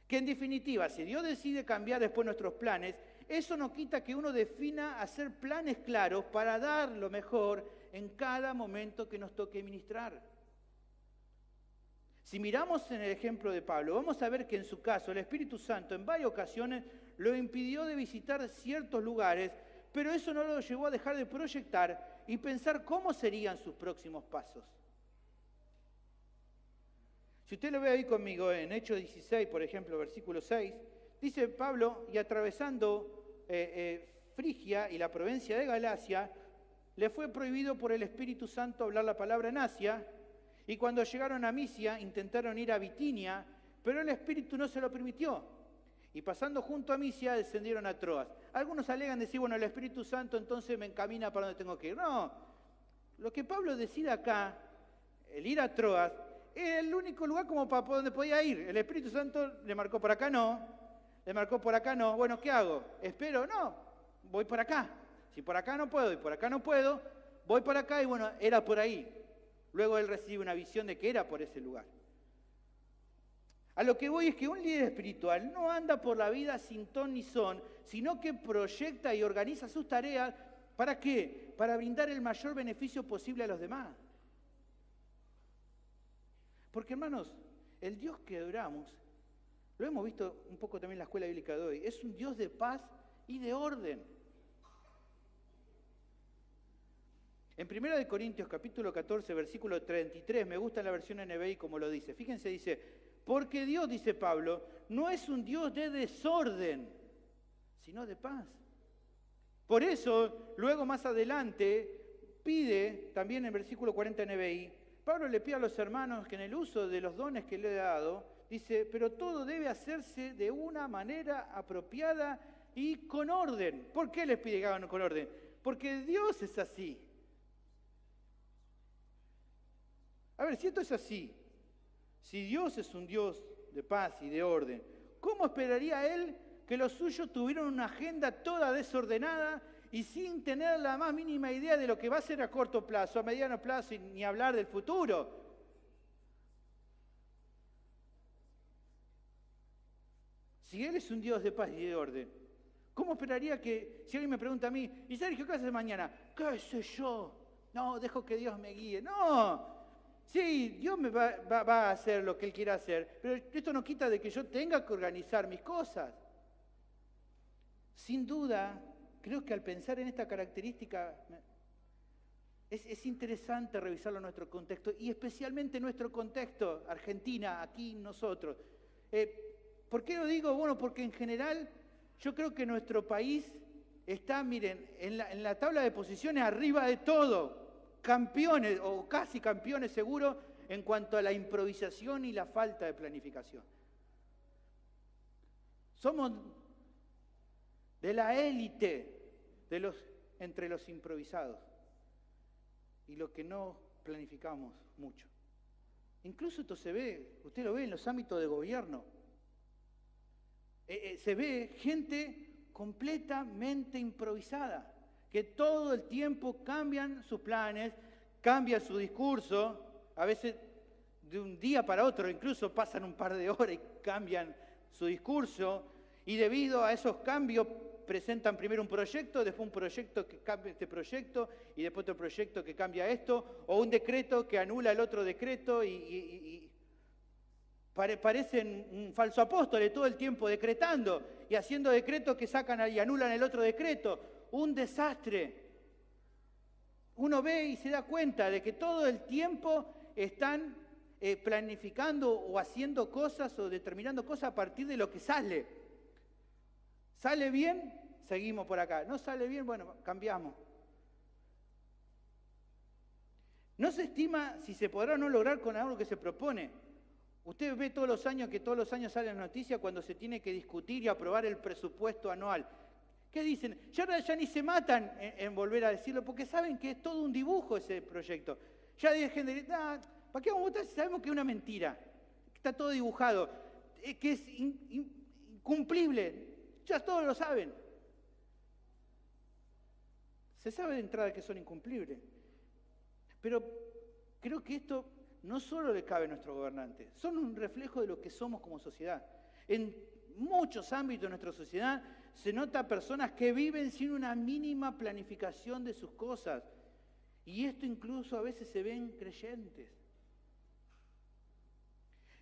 Que en definitiva, si Dios decide cambiar después nuestros planes, eso no quita que uno defina hacer planes claros para dar lo mejor en cada momento que nos toque ministrar. Si miramos en el ejemplo de Pablo, vamos a ver que en su caso el Espíritu Santo en varias ocasiones lo impidió de visitar ciertos lugares, pero eso no lo llevó a dejar de proyectar y pensar cómo serían sus próximos pasos. Si usted lo ve ahí conmigo en Hechos 16, por ejemplo, versículo 6, dice Pablo, y atravesando Frigia y la provincia de Galacia, le fue prohibido por el Espíritu Santo hablar la palabra en Asia, y cuando llegaron a Misia intentaron ir a Bitinia, pero el Espíritu no se lo permitió. Y pasando junto a Misia descendieron a Troas. Algunos alegan decir, bueno, el Espíritu Santo entonces me encamina para donde tengo que ir. No, lo que Pablo decide acá, el ir a Troas, era el único lugar como para donde podía ir. El Espíritu Santo le marcó por acá, no. Le marcó por acá, no. Bueno, ¿qué hago? ¿Espero? No, voy por acá. Si por acá no puedo y por acá no puedo, voy por acá y bueno, era por ahí. Luego él recibe una visión de que era por ese lugar. A lo que voy es que un líder espiritual no anda por la vida sin ton ni son, sino que proyecta y organiza sus tareas. ¿Para qué? Para brindar el mayor beneficio posible a los demás. Porque hermanos, el Dios que adoramos, lo hemos visto un poco también en la escuela bíblica de hoy, es un Dios de paz y de orden. En 1 Corintios capítulo 14, versículo 33, me gusta la versión NBI como lo dice. Fíjense, dice, porque Dios, dice Pablo, no es un Dios de desorden, sino de paz. Por eso, luego más adelante, pide, también en versículo 40 NBI, Pablo le pide a los hermanos que en el uso de los dones que le he dado, dice, pero todo debe hacerse de una manera apropiada y con orden. ¿Por qué les pide que hagan con orden? Porque Dios es así. A ver, si esto es así, si Dios es un Dios de paz y de orden, ¿cómo esperaría Él que los suyos tuvieran una agenda toda desordenada y sin tener la más mínima idea de lo que va a ser a corto plazo, a mediano plazo y ni hablar del futuro? Si Él es un Dios de paz y de orden, ¿cómo esperaría que, si alguien me pregunta a mí, ¿y Sergio qué haces mañana? ¿Qué sé yo? No, dejo que Dios me guíe. No, sí, Dios me va a hacer lo que Él quiera hacer, pero esto no quita de que yo tenga que organizar mis cosas. Sin duda, creo que al pensar en esta característica, es interesante revisarlo en nuestro contexto, y especialmente en nuestro contexto, Argentina, aquí nosotros. ¿Por qué lo digo? Bueno, porque en general yo creo que nuestro país está, miren, en la tabla de posiciones arriba de todo. Campeones o casi campeones seguro en cuanto a la improvisación y la falta de planificación. Somos de la élite entre los improvisados y los que no planificamos mucho. Incluso esto se ve, usted lo ve en los ámbitos de gobierno. Se ve gente completamente improvisada, que todo el tiempo cambian sus planes, cambian su discurso, a veces de un día para otro, incluso pasan un par de horas y cambian su discurso, y debido a esos cambios presentan primero un proyecto, después un proyecto que cambia este proyecto, y después otro proyecto que cambia esto, o un decreto que anula el otro decreto, y parecen un falso apóstol todo el tiempo decretando y haciendo decretos que sacan y anulan el otro decreto. Un desastre. Uno ve y se da cuenta de que todo el tiempo están planificando o haciendo cosas o determinando cosas a partir de lo que sale. ¿Sale bien? Seguimos por acá. ¿No sale bien? Bueno, cambiamos. No se estima si se podrá o no lograr con algo que se propone. Usted ve todos los años que todos los años salen noticias cuando se tiene que discutir y aprobar el presupuesto anual. ¿Qué dicen? Ya ni se matan en volver a decirlo porque saben que es todo un dibujo ese proyecto. Ya dejen de decir, ¿para qué vamos a votar si sabemos que es una mentira? Que está todo dibujado, que es incumplible. Ya todos lo saben. Se sabe de entrada que son incumplibles. Pero creo que esto no solo le cabe a nuestros gobernantes, son un reflejo de lo que somos como sociedad. En muchos ámbitos de nuestra sociedad se nota personas que viven sin una mínima planificación de sus cosas. Y esto incluso a veces se ven creyentes.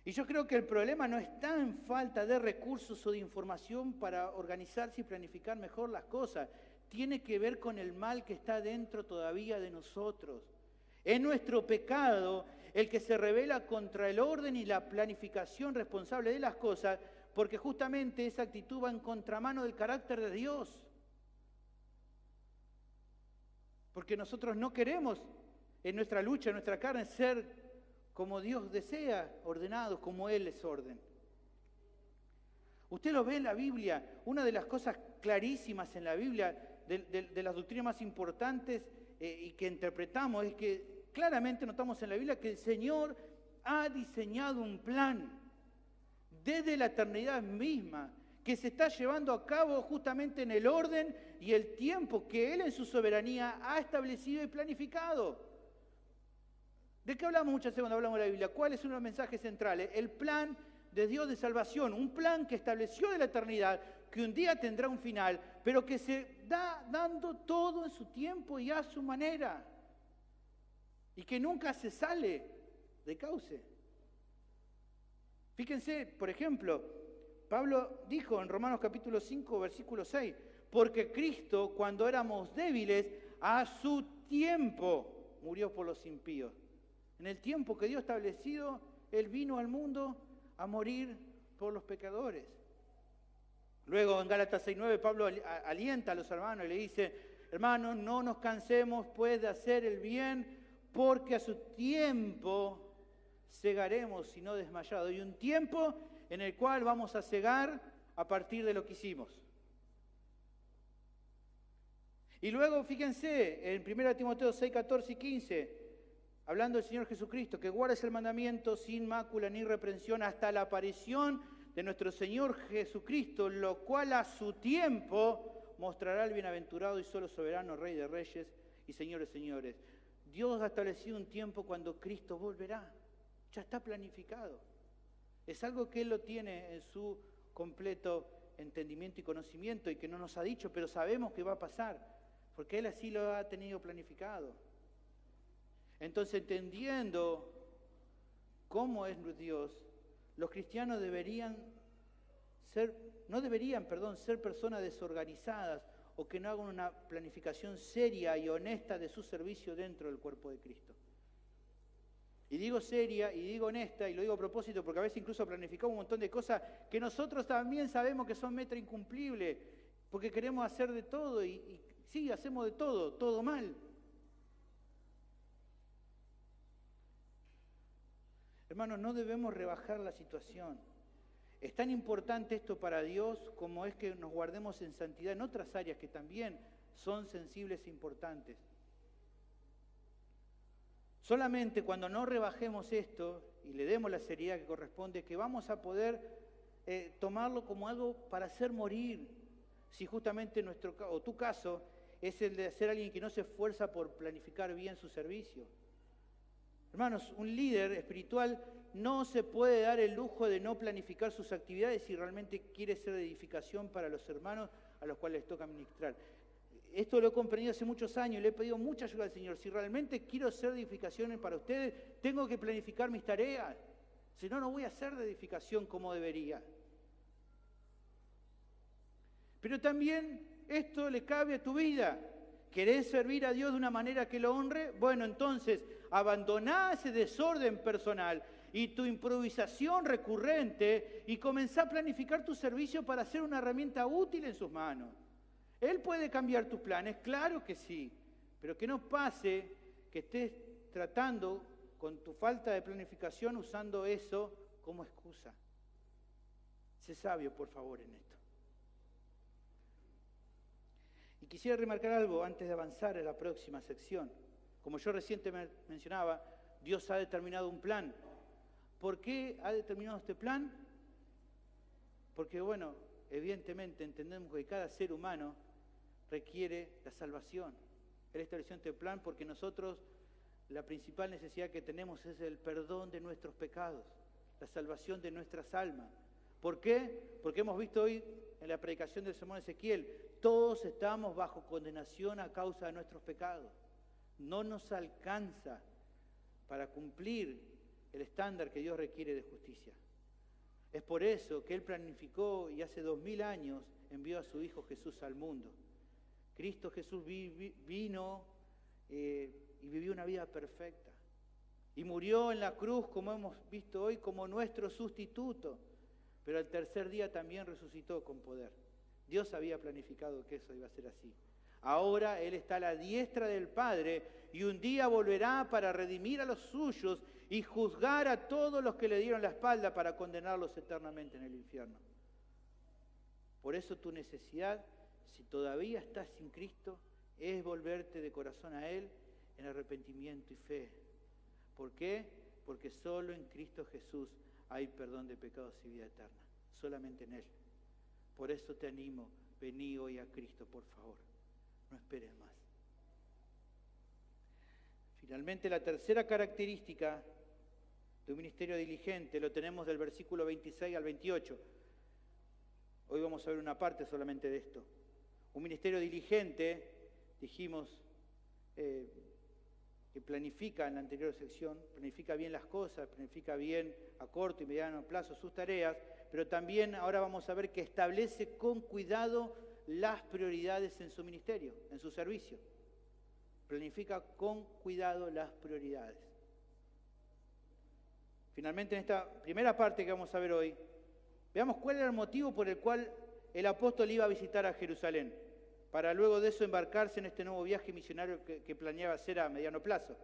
Y yo creo que el problema no está en falta de recursos o de información para organizarse y planificar mejor las cosas. Tiene que ver con el mal que está dentro todavía de nosotros. Es nuestro pecado el que se revela contra el orden y la planificación responsable de las cosas, porque justamente esa actitud va en contramano del carácter de Dios. Porque nosotros no queremos en nuestra lucha, en nuestra carne, ser como Dios desea, ordenados como Él es orden. Usted lo ve en la Biblia, una de las cosas clarísimas en la Biblia, de las doctrinas más importantes y que interpretamos, es que claramente notamos en la Biblia que el Señor ha diseñado un plan desde la eternidad misma, que se está llevando a cabo justamente en el orden y el tiempo que Él en su soberanía ha establecido y planificado. ¿De qué hablamos muchas veces cuando hablamos de la Biblia? ¿Cuáles son los mensajes centrales? El plan de Dios de salvación, un plan que estableció de la eternidad, que un día tendrá un final, pero que se da dando todo en su tiempo y a su manera, y que nunca se sale de cauce. Fíjense, por ejemplo, Pablo dijo en Romanos capítulo 5, versículo 6, porque Cristo, cuando éramos débiles, a su tiempo murió por los impíos. En el tiempo que Dios ha establecido, Él vino al mundo a morir por los pecadores. Luego en Gálatas 6:9 Pablo alienta a los hermanos y le dice, hermanos, no nos cansemos pues de hacer el bien, porque a su tiempo cegaremos y no desmayados. Y un tiempo en el cual vamos a cegar a partir de lo que hicimos. Y luego fíjense en 1 Timoteo 6, 14 y 15, hablando del Señor Jesucristo, que guardes el mandamiento sin mácula ni reprensión hasta la aparición de nuestro Señor Jesucristo, lo cual a su tiempo mostrará el bienaventurado y solo soberano Rey de Reyes y Señor de Señores. Dios ha establecido un tiempo cuando Cristo volverá. Ya está planificado. Es algo que Él lo tiene en su completo entendimiento y conocimiento y que no nos ha dicho, pero sabemos que va a pasar, porque Él así lo ha tenido planificado. Entonces, entendiendo cómo es Dios, los cristianos no deberían ser personas desorganizadas o que no hagan una planificación seria y honesta de su servicio dentro del cuerpo de Cristo. Y digo seria y digo honesta, y lo digo a propósito porque a veces incluso planificamos un montón de cosas que nosotros también sabemos que son meta incumplibles, porque queremos hacer de todo y sí, hacemos de todo, todo mal. Hermanos, no debemos rebajar la situación. Es tan importante esto para Dios como es que nos guardemos en santidad en otras áreas que también son sensibles e importantes. Solamente cuando no rebajemos esto y le demos la seriedad que corresponde, que vamos a poder tomarlo como algo para hacer morir, si justamente tu caso es el de ser alguien que no se esfuerza por planificar bien su servicio. Hermanos, un líder espiritual no se puede dar el lujo de no planificar sus actividades si realmente quiere ser de edificación para los hermanos a los cuales les toca ministrar. Esto lo he comprendido hace muchos años y le he pedido mucha ayuda al Señor. Si realmente quiero ser de edificación para ustedes, tengo que planificar mis tareas. Si no, no voy a hacer de edificación como debería. Pero también esto le cabe a tu vida. ¿Querés servir a Dios de una manera que lo honre? Bueno, entonces, abandoná ese desorden personal y tu improvisación recurrente y comenzá a planificar tu servicio para ser una herramienta útil en sus manos. Él puede cambiar tus planes, claro que sí, pero que no pase que estés tratando con tu falta de planificación usando eso como excusa. Sé sabio, por favor, en esto. Y quisiera remarcar algo antes de avanzar a la próxima sección. Como yo recientemente mencionaba, Dios ha determinado un plan. ¿Por qué ha determinado este plan? Porque, bueno, evidentemente entendemos que cada ser humano requiere la salvación. Él estableció este plan porque nosotros, la principal necesidad que tenemos es el perdón de nuestros pecados, la salvación de nuestras almas. ¿Por qué? Porque hemos visto hoy en la predicación del sermón de Ezequiel, todos estamos bajo condenación a causa de nuestros pecados. No nos alcanza para cumplir el estándar que Dios requiere de justicia. Es por eso que Él planificó y hace 2000 años envió a su Hijo Jesús al mundo. Cristo Jesús vino y vivió una vida perfecta. Y murió en la cruz, como hemos visto hoy, como nuestro sustituto. Pero al tercer día también resucitó con poder. Dios había planificado que eso iba a ser así. Ahora Él está a la diestra del Padre y un día volverá para redimir a los suyos y juzgar a todos los que le dieron la espalda para condenarlos eternamente en el infierno. Por eso tu necesidad, si todavía estás sin Cristo, es volverte de corazón a Él en arrepentimiento y fe. ¿Por qué? Porque solo en Cristo Jesús hay perdón de pecados y vida eterna. Solamente en Él. Por eso te animo, vení hoy a Cristo, por favor. No esperes más. Finalmente, la tercera característica de un ministerio diligente lo tenemos del versículo 26 al 28. Hoy vamos a ver una parte solamente de esto. Un ministerio diligente, dijimos, que planifica en la anterior sección, planifica bien las cosas, planifica bien a corto y mediano plazo sus tareas, pero también ahora vamos a ver que establece con cuidado las prioridades en su ministerio, en su servicio. Planifica con cuidado las prioridades. Finalmente, en esta primera parte que vamos a ver hoy, veamos cuál era el motivo por el cual el apóstol iba a visitar a Jerusalén, para luego de eso embarcarse en este nuevo viaje misionario que planeaba hacer a mediano plazo.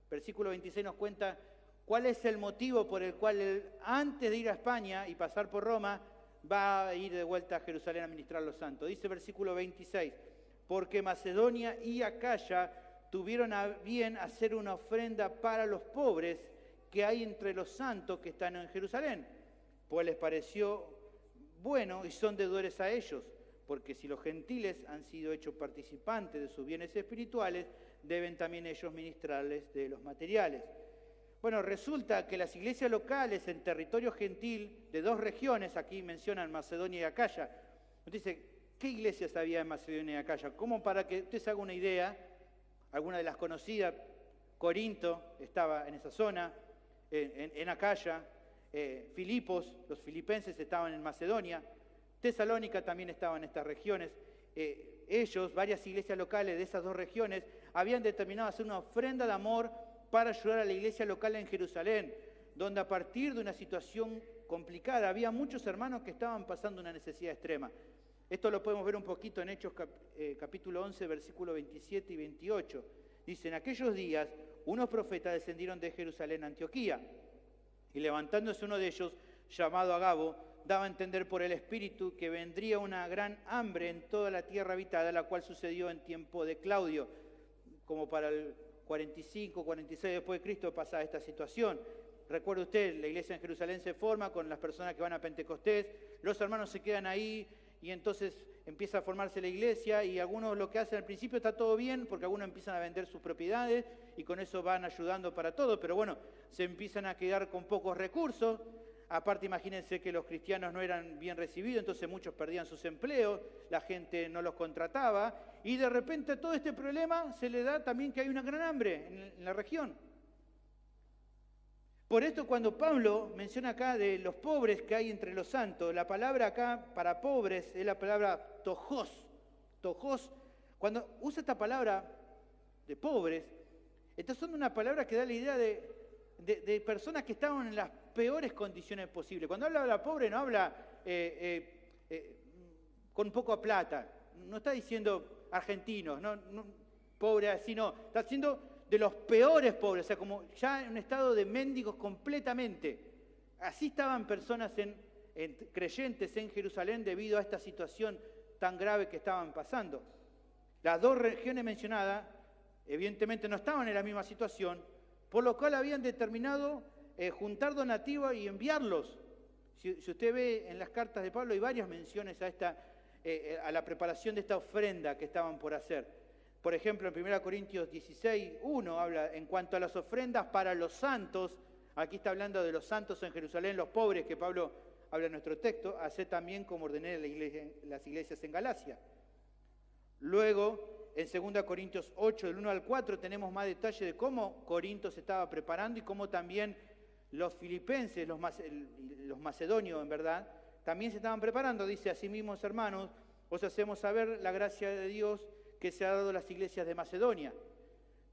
Versículo 26 nos cuenta cuál es el motivo por el cual él, antes de ir a España y pasar por Roma, va a ir de vuelta a Jerusalén a ministrar los santos. Dice versículo 26, porque Macedonia y Acaya tuvieron a bien hacer una ofrenda para los pobres que hay entre los santos que están en Jerusalén, pues les pareció bueno y son deudores a ellos, porque si los gentiles han sido hechos participantes de sus bienes espirituales, deben también ellos ministrarles de los materiales. Bueno, resulta que las iglesias locales en territorio gentil de dos regiones, aquí mencionan Macedonia y Acaya, dice, ¿qué iglesias había en Macedonia y Acaya? Como para que usted se haga una idea, alguna de las conocidas, Corinto estaba en esa zona, en Acaya, Filipos, los filipenses estaban en Macedonia, Tesalónica también estaba en estas regiones. Ellos, varias iglesias locales de esas dos regiones, habían determinado hacer una ofrenda de amor para ayudar a la iglesia local en Jerusalén, donde a partir de una situación complicada había muchos hermanos que estaban pasando una necesidad extrema. Esto lo podemos ver un poquito en Hechos capítulo 11, versículos 27 y 28. Dice, en aquellos días unos profetas descendieron de Jerusalén a Antioquía, y levantándose uno de ellos, llamado Agabo, daba a entender por el Espíritu que vendría una gran hambre en toda la tierra habitada, la cual sucedió en tiempo de Claudio, como para el 45, 46 después de Cristo pasa esta situación. Recuerde usted, la iglesia en Jerusalén se forma con las personas que van a Pentecostés, los hermanos se quedan ahí y entonces empieza a formarse la iglesia y algunos lo que hacen al principio está todo bien porque algunos empiezan a vender sus propiedades y con eso van ayudando para todo, pero bueno, se empiezan a quedar con pocos recursos. Aparte, imagínense que los cristianos no eran bien recibidos, entonces muchos perdían sus empleos, la gente no los contrataba, y de repente a todo este problema se le da también que hay una gran hambre en la región. Por esto cuando Pablo menciona acá de los pobres que hay entre los santos, la palabra acá para pobres es la palabra tojos. Tojos, cuando usa esta palabra de pobres, está usando una palabra que da la idea de personas que estaban en las peores condiciones posibles. Cuando habla de la pobre no habla con poca plata, no está diciendo argentinos, pobre así, no, está diciendo de los peores pobres, o sea, como ya en un estado de mendigos completamente. Así estaban personas creyentes en Jerusalén debido a esta situación tan grave que estaban pasando. Las dos regiones mencionadas, evidentemente no estaban en la misma situación, por lo cual habían determinado juntar donativos y enviarlos. Si usted ve en las cartas de Pablo hay varias menciones a la preparación de esta ofrenda que estaban por hacer. Por ejemplo, en 1 Corintios 16:1 habla en cuanto a las ofrendas para los santos. Aquí está hablando de los santos en Jerusalén, los pobres, que Pablo habla en nuestro texto. Haced también como ordené las iglesias en Galacia. Luego, en 2 Corintios 8, del 1 al 4, tenemos más detalle de cómo Corinto se estaba preparando y cómo también los filipenses, los macedonios, en verdad, también se estaban preparando. Dice: asimismo, hermanos, os hacemos saber la gracia de Dios que se ha dado a las iglesias de Macedonia,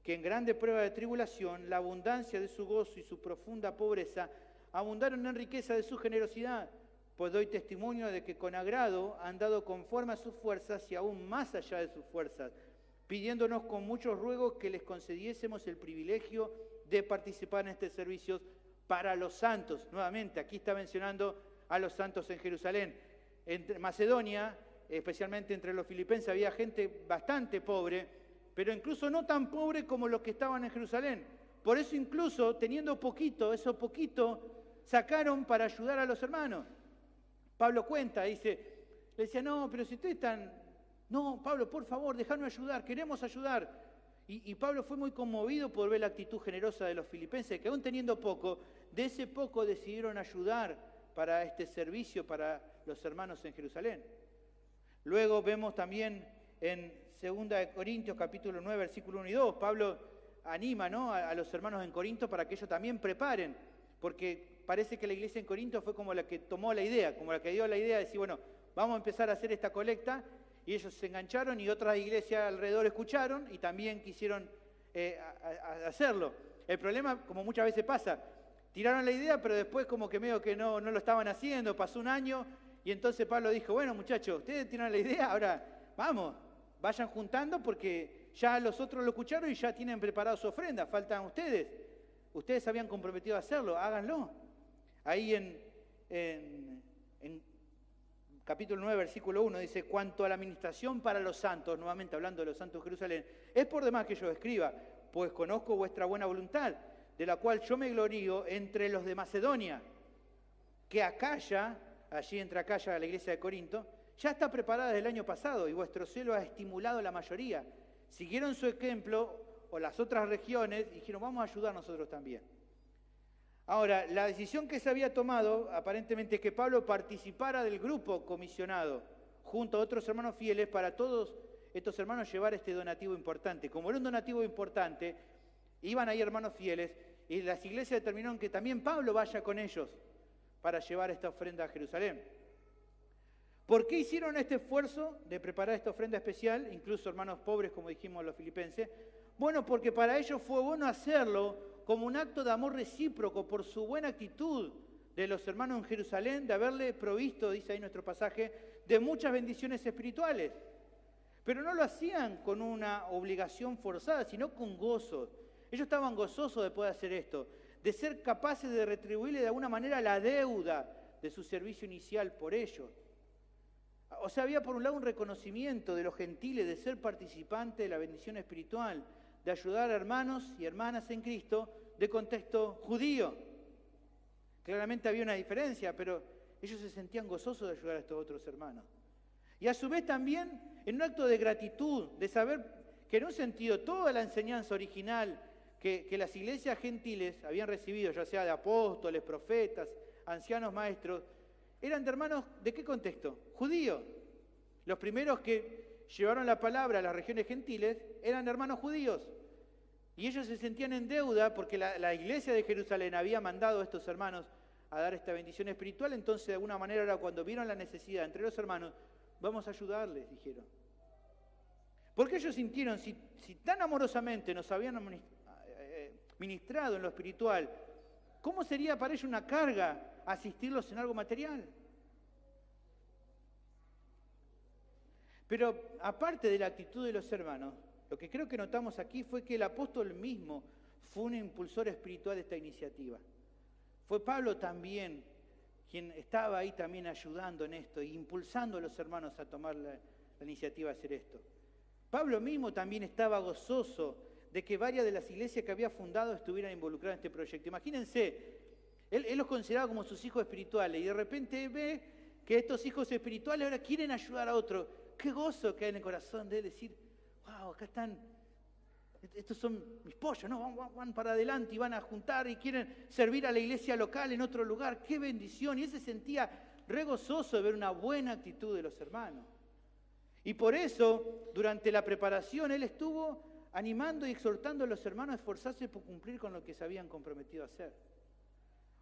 que en grande prueba de tribulación, la abundancia de su gozo y su profunda pobreza abundaron en riqueza de su generosidad, pues doy testimonio de que con agrado han dado conforme a sus fuerzas y aún más allá de sus fuerzas, pidiéndonos con muchos ruegos que les concediésemos el privilegio de participar en este servicio para los santos. Nuevamente, aquí está mencionando a los santos en Jerusalén. En Macedonia, especialmente entre los filipenses, había gente bastante pobre, pero incluso no tan pobre como los que estaban en Jerusalén. Por eso incluso teniendo poquito, eso poquito sacaron para ayudar a los hermanos. Pablo cuenta, le decía: no, pero si ustedes están... No, Pablo, por favor, déjanos ayudar, queremos ayudar. Y Pablo fue muy conmovido por ver la actitud generosa de los filipenses, que aún teniendo poco, de ese poco decidieron ayudar para este servicio para los hermanos en Jerusalén. Luego vemos también en 2 Corintios capítulo 9, versículo 1 y 2, Pablo anima, ¿no?, a los hermanos en Corinto para que ellos también preparen, porque parece que la iglesia en Corinto fue como la que tomó la idea, como la que dio la idea de decir: bueno, vamos a empezar a hacer esta colecta, y ellos se engancharon y otras iglesias alrededor escucharon y también quisieron hacerlo. El problema, como muchas veces pasa, tiraron la idea, pero después como que medio que no lo estaban haciendo, pasó un año. Y entonces Pablo dijo: bueno, muchachos, ustedes tienen la idea, ahora vamos, vayan juntando porque ya los otros lo escucharon y ya tienen preparado su ofrenda, faltan ustedes. Ustedes habían comprometido a hacerlo, háganlo. Ahí en capítulo 9, versículo 1 dice: cuanto a la administración para los santos, nuevamente hablando de los santos de Jerusalén, es por demás que yo escriba, pues conozco vuestra buena voluntad, de la cual yo me glorío entre los de Macedonia, que Acaya, allí entre Acaya, la iglesia de Corinto, ya está preparada desde el año pasado y vuestro celo ha estimulado a la mayoría. Siguieron su ejemplo, o las otras regiones, y dijeron: vamos a ayudar nosotros también. Ahora, la decisión que se había tomado, aparentemente, es que Pablo participara del grupo comisionado, junto a otros hermanos fieles, para todos estos hermanos llevar este donativo importante. Como era un donativo importante, iban ahí hermanos fieles, y las iglesias determinaron que también Pablo vaya con ellos para llevar esta ofrenda a Jerusalén. ¿Por qué hicieron este esfuerzo de preparar esta ofrenda especial, incluso hermanos pobres, como dijimos los filipenses? Bueno, porque para ellos fue bueno hacerlo como un acto de amor recíproco por su buena actitud de los hermanos en Jerusalén, de haberle provisto, dice ahí nuestro pasaje, de muchas bendiciones espirituales. Pero no lo hacían con una obligación forzada, sino con gozo. Ellos estaban gozosos de poder hacer esto, de ser capaces de retribuirle de alguna manera la deuda de su servicio inicial por ellos. O sea, había por un lado un reconocimiento de los gentiles de ser participantes de la bendición espiritual, de ayudar a hermanos y hermanas en Cristo de contexto judío. Claramente había una diferencia, pero ellos se sentían gozosos de ayudar a estos otros hermanos. Y a su vez también en un acto de gratitud, de saber que en un sentido toda la enseñanza original que las iglesias gentiles habían recibido, ya sea de apóstoles, profetas, ancianos, maestros, eran de hermanos, ¿de qué contexto? Judíos. Los primeros que llevaron la palabra a las regiones gentiles eran hermanos judíos. Y ellos se sentían en deuda porque la iglesia de Jerusalén había mandado a estos hermanos a dar esta bendición espiritual. Entonces, de alguna manera, ahora cuando vieron la necesidad entre los hermanos, vamos a ayudarles, dijeron. Porque ellos sintieron, si tan amorosamente nos habían ministrado en lo espiritual, ¿cómo sería para ellos una carga asistirlos en algo material? Pero aparte de la actitud de los hermanos, lo que creo que notamos aquí fue que el apóstol mismo fue un impulsor espiritual de esta iniciativa. Fue Pablo también quien estaba ahí también ayudando en esto e impulsando a los hermanos a tomar la iniciativa de hacer esto. Pablo mismo también estaba gozoso de que varias de las iglesias que había fundado estuvieran involucradas en este proyecto. Imagínense, él los consideraba como sus hijos espirituales y de repente ve que estos hijos espirituales ahora quieren ayudar a otros. Qué gozo que hay en el corazón de él decir, wow, acá están, estos son mis pollos, ¿no? Van para adelante y van a juntar y quieren servir a la iglesia local en otro lugar. ¡Qué bendición! Y él se sentía re gozoso de ver una buena actitud de los hermanos. Y por eso, durante la preparación, él estuvo animando y exhortando a los hermanos a esforzarse por cumplir con lo que se habían comprometido a hacer.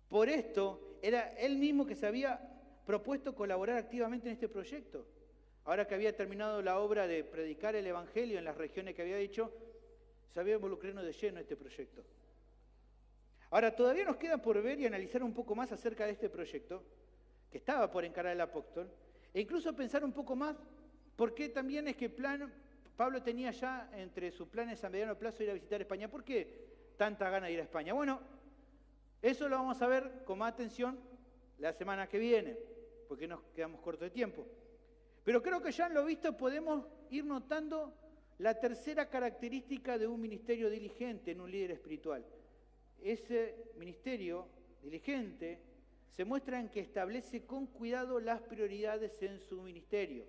Por esto, era él mismo que se había propuesto colaborar activamente en este proyecto. Ahora que había terminado la obra de predicar el Evangelio en las regiones que había dicho, se había involucrado de lleno en este proyecto. Ahora, todavía nos queda por ver y analizar un poco más acerca de este proyecto, que estaba por encarar el apóstol, e incluso pensar un poco más por qué también es que Pablo tenía ya entre sus planes a mediano plazo ir a visitar España. ¿Por qué tanta gana de ir a España? Bueno, eso lo vamos a ver con más atención la semana que viene, porque nos quedamos cortos de tiempo. Pero creo que ya en lo visto podemos ir notando la tercera característica de un ministerio diligente en un líder espiritual. Ese ministerio diligente se muestra en que establece con cuidado las prioridades en su ministerio.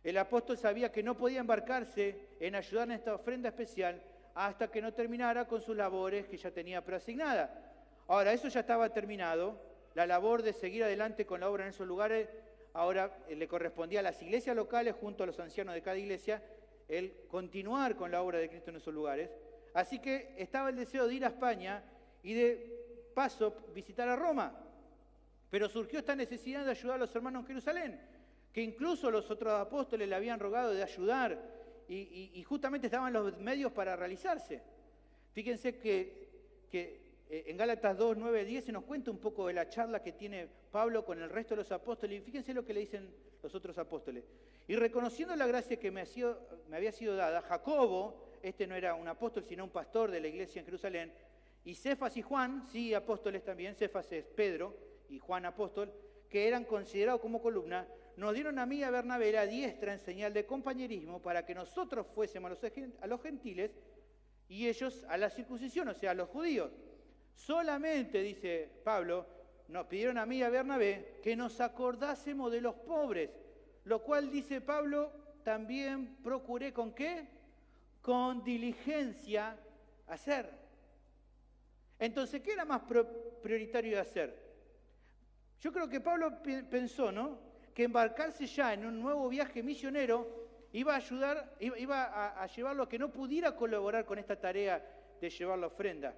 El apóstol sabía que no podía embarcarse en ayudar en esta ofrenda especial hasta que no terminara con sus labores que ya tenía preasignadas. Ahora, eso ya estaba terminado. La labor de seguir adelante con la obra en esos lugares ahora le correspondía a las iglesias locales junto a los ancianos de cada iglesia el continuar con la obra de Cristo en esos lugares. Así que estaba el deseo de ir a España y de paso visitar a Roma. Pero surgió esta necesidad de ayudar a los hermanos en Jerusalén, que incluso los otros apóstoles le habían rogado de ayudar y justamente estaban los medios para realizarse. Fíjense que en Gálatas 2, 9, 10 se nos cuenta un poco de la charla que tiene Pablo con el resto de los apóstoles, y fíjense lo que le dicen los otros apóstoles. Y reconociendo la gracia que me había sido dada, Jacobo, este no era un apóstol sino un pastor de la iglesia en Jerusalén, y Cefas y Juan, sí apóstoles también, Cefas es Pedro y Juan apóstol, que eran considerados como columna, nos dieron a mí y a Bernabé la diestra en señal de compañerismo para que nosotros fuésemos a los gentiles y ellos a la circuncisión, o sea, a los judíos. Solamente, dice Pablo, nos pidieron a mí y a Bernabé que nos acordásemos de los pobres, lo cual, dice Pablo, también procuré ¿con qué? Con diligencia hacer. Entonces, ¿qué era más prioritario de hacer? Yo creo que Pablo pensó, ¿no?, que embarcarse ya en un nuevo viaje misionero iba a ayudar, iba a llevarlo a que no pudiera colaborar con esta tarea de llevar la ofrenda.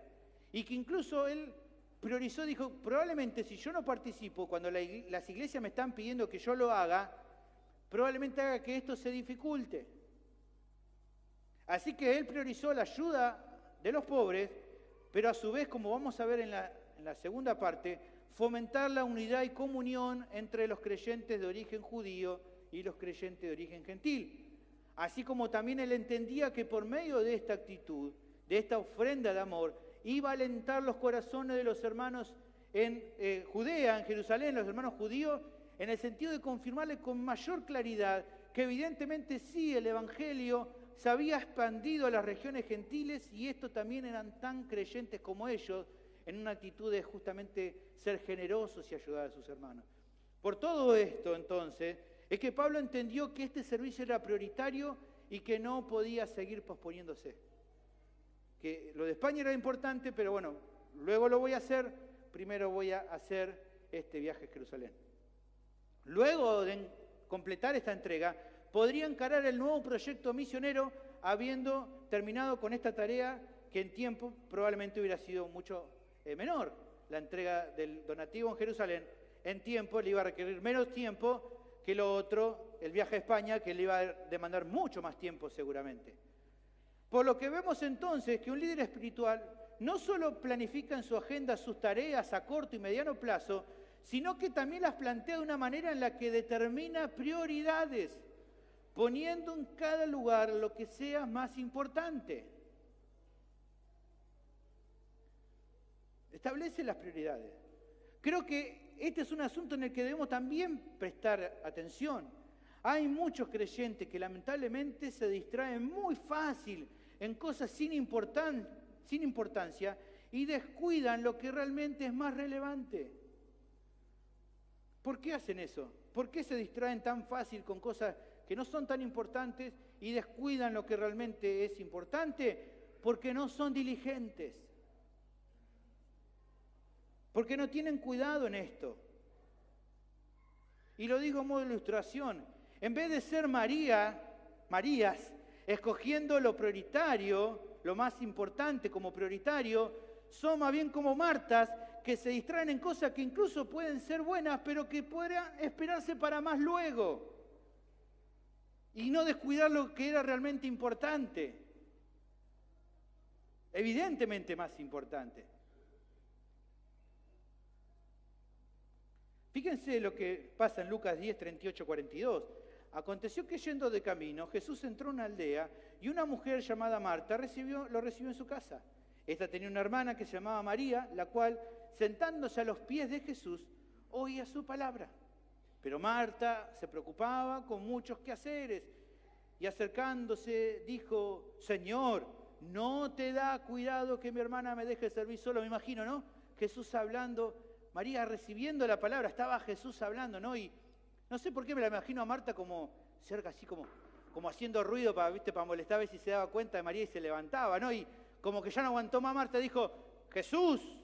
Y que incluso él priorizó, dijo, probablemente si yo no participo cuando las iglesias me están pidiendo que yo lo haga, probablemente haga que esto se dificulte. Así que él priorizó la ayuda de los pobres, pero a su vez, como vamos a ver en la segunda parte, fomentar la unidad y comunión entre los creyentes de origen judío y los creyentes de origen gentil. Así como también él entendía que por medio de esta actitud, de esta ofrenda de amor, iba a alentar los corazones de los hermanos en Judea, en Jerusalén, los hermanos judíos, en el sentido de confirmarle con mayor claridad que evidentemente sí, el Evangelio se había expandido a las regiones gentiles y estos también eran tan creyentes como ellos, en una actitud de justamente ser generosos y ayudar a sus hermanos. Por todo esto, entonces, es que Pablo entendió que este servicio era prioritario y que no podía seguir posponiéndose. Que lo de España era importante, pero bueno, luego lo voy a hacer, primero voy a hacer este viaje a Jerusalén. Luego de completar esta entrega, podría encarar el nuevo proyecto misionero habiendo terminado con esta tarea que en tiempo probablemente hubiera sido mucho menor. La entrega del donativo en Jerusalén en tiempo le iba a requerir menos tiempo que lo otro, el viaje a España, que le iba a demandar mucho más tiempo seguramente. Por lo que vemos entonces que un líder espiritual no solo planifica en su agenda sus tareas a corto y mediano plazo, sino que también las plantea de una manera en la que determina prioridades, poniendo en cada lugar lo que sea más importante. Establece las prioridades. Creo que este es un asunto en el que debemos también prestar atención. Hay muchos creyentes que lamentablemente se distraen muy fácil en cosas sin importancia y descuidan lo que realmente es más relevante. ¿Por qué hacen eso? ¿Por qué se distraen tan fácil con cosas que no son tan importantes y descuidan lo que realmente es importante? Porque no son diligentes. Porque no tienen cuidado en esto. Y lo digo en modo de ilustración. En vez de ser Marías, escogiendo lo prioritario, lo más importante como prioritario, son más bien como Martas, que se distraen en cosas que incluso pueden ser buenas, pero que podrán esperarse para más luego. Y no descuidar lo que era realmente importante. Evidentemente más importante. Fíjense lo que pasa en Lucas 10, 38, 42. Aconteció que yendo de camino, Jesús entró en una aldea y una mujer llamada Marta lo recibió en su casa. Esta tenía una hermana que se llamaba María, la cual, sentándose a los pies de Jesús, oía su palabra. Pero Marta se preocupaba con muchos quehaceres y acercándose dijo: Señor, ¿no te da cuidado que mi hermana me deje servir solo? Me imagino, ¿no? Jesús hablando, María recibiendo la palabra, estaba Jesús hablando, ¿no? Y no sé por qué me la imagino a Marta como cerca, así como haciendo ruido para molestar, a ver si se daba cuenta de María y se levantaba, ¿no? Y como que ya no aguantó más Marta, dijo: Jesús,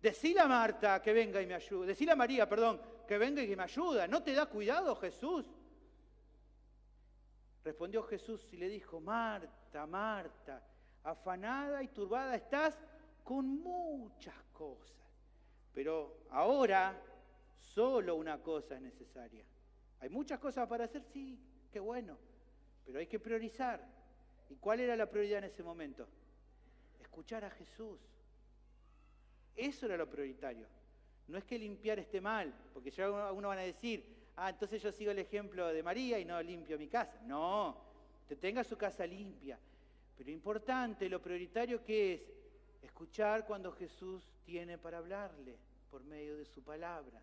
decile a Marta que venga y me ayude. Decile a María, perdón, que venga y que me ayuda. ¿No te da cuidado, Jesús? Respondió Jesús y le dijo: Marta, Marta, afanada y turbada estás con muchas cosas. Pero ahora solo una cosa es necesaria. ¿Hay muchas cosas para hacer? Sí, qué bueno. Pero hay que priorizar. ¿Y cuál era la prioridad en ese momento? Escuchar a Jesús. Eso era lo prioritario. No es que limpiar esté mal, porque ya algunos van a decir: entonces yo sigo el ejemplo de María y no limpio mi casa. No, que tenga su casa limpia. Pero importante, lo prioritario que es escuchar cuando Jesús tiene para hablarle por medio de su palabra.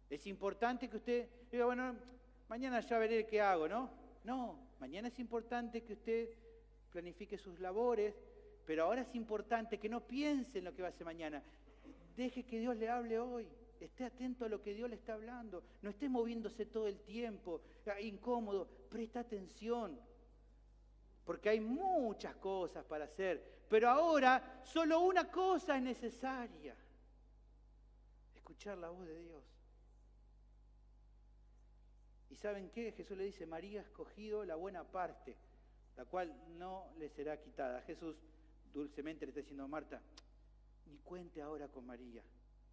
Es importante que usted diga: bueno, mañana ya veré qué hago, ¿no? No, mañana es importante que usted planifique sus labores, pero ahora es importante que no piense en lo que va a hacer mañana. Deje que Dios le hable hoy. Esté atento a lo que Dios le está hablando. No esté moviéndose todo el tiempo, incómodo. Presta atención. Porque hay muchas cosas para hacer. Pero ahora solo una cosa es necesaria: escuchar la voz de Dios. ¿Y saben qué? Jesús le dice: María ha escogido la buena parte, la cual no le será quitada. Jesús dulcemente le está diciendo a Marta: ni cuente ahora con María.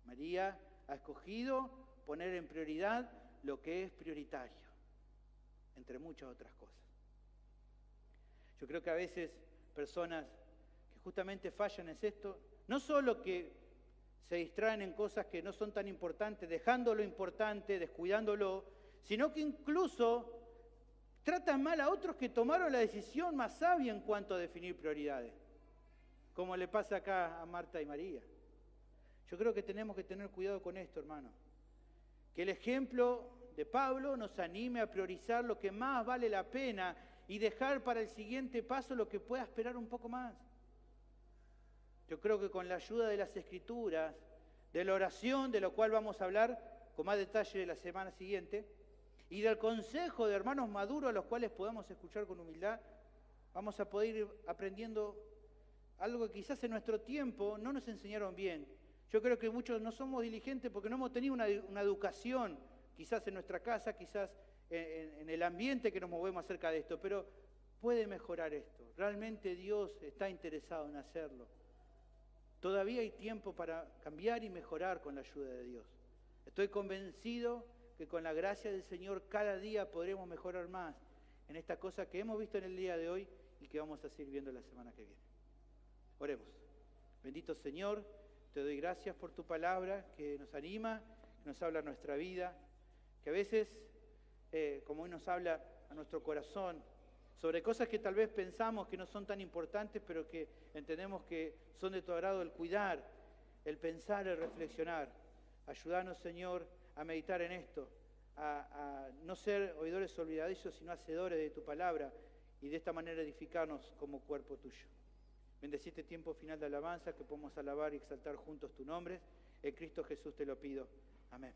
María ha escogido poner en prioridad lo que es prioritario, entre muchas otras cosas. Yo creo que a veces personas que justamente fallan en esto, no solo que se distraen en cosas que no son tan importantes, dejando lo importante, descuidándolo, sino que incluso tratan mal a otros que tomaron la decisión más sabia en cuanto a definir prioridades, como le pasa acá a Marta y María. Yo creo que tenemos que tener cuidado con esto, hermano. Que el ejemplo de Pablo nos anime a priorizar lo que más vale la pena y dejar para el siguiente paso lo que pueda esperar un poco más. Yo creo que con la ayuda de las Escrituras, de la oración, de lo cual vamos a hablar con más detalle la semana siguiente, y del consejo de hermanos maduros a los cuales podemos escuchar con humildad, vamos a poder ir aprendiendo algo que quizás en nuestro tiempo no nos enseñaron bien. Yo creo que muchos no somos diligentes porque no hemos tenido una educación, quizás en nuestra casa, quizás en el ambiente que nos movemos acerca de esto, pero puede mejorar esto. Realmente Dios está interesado en hacerlo. Todavía hay tiempo para cambiar y mejorar con la ayuda de Dios. Estoy convencido que con la gracia del Señor cada día podremos mejorar más en esta cosa que hemos visto en el día de hoy y que vamos a seguir viendo la semana que viene. Oremos. Bendito Señor, te doy gracias por tu palabra que nos anima, que nos habla a nuestra vida, que a veces, como hoy nos habla a nuestro corazón, sobre cosas que tal vez pensamos que no son tan importantes, pero que entendemos que son de tu agrado, el cuidar, el pensar, el reflexionar. Ayúdanos, Señor, a meditar en esto, a no ser oidores olvidadizos, sino hacedores de tu palabra, y de esta manera edificarnos como cuerpo tuyo. Bendecí este tiempo final de alabanza, que podamos alabar y exaltar juntos tu nombre. En Cristo Jesús te lo pido. Amén.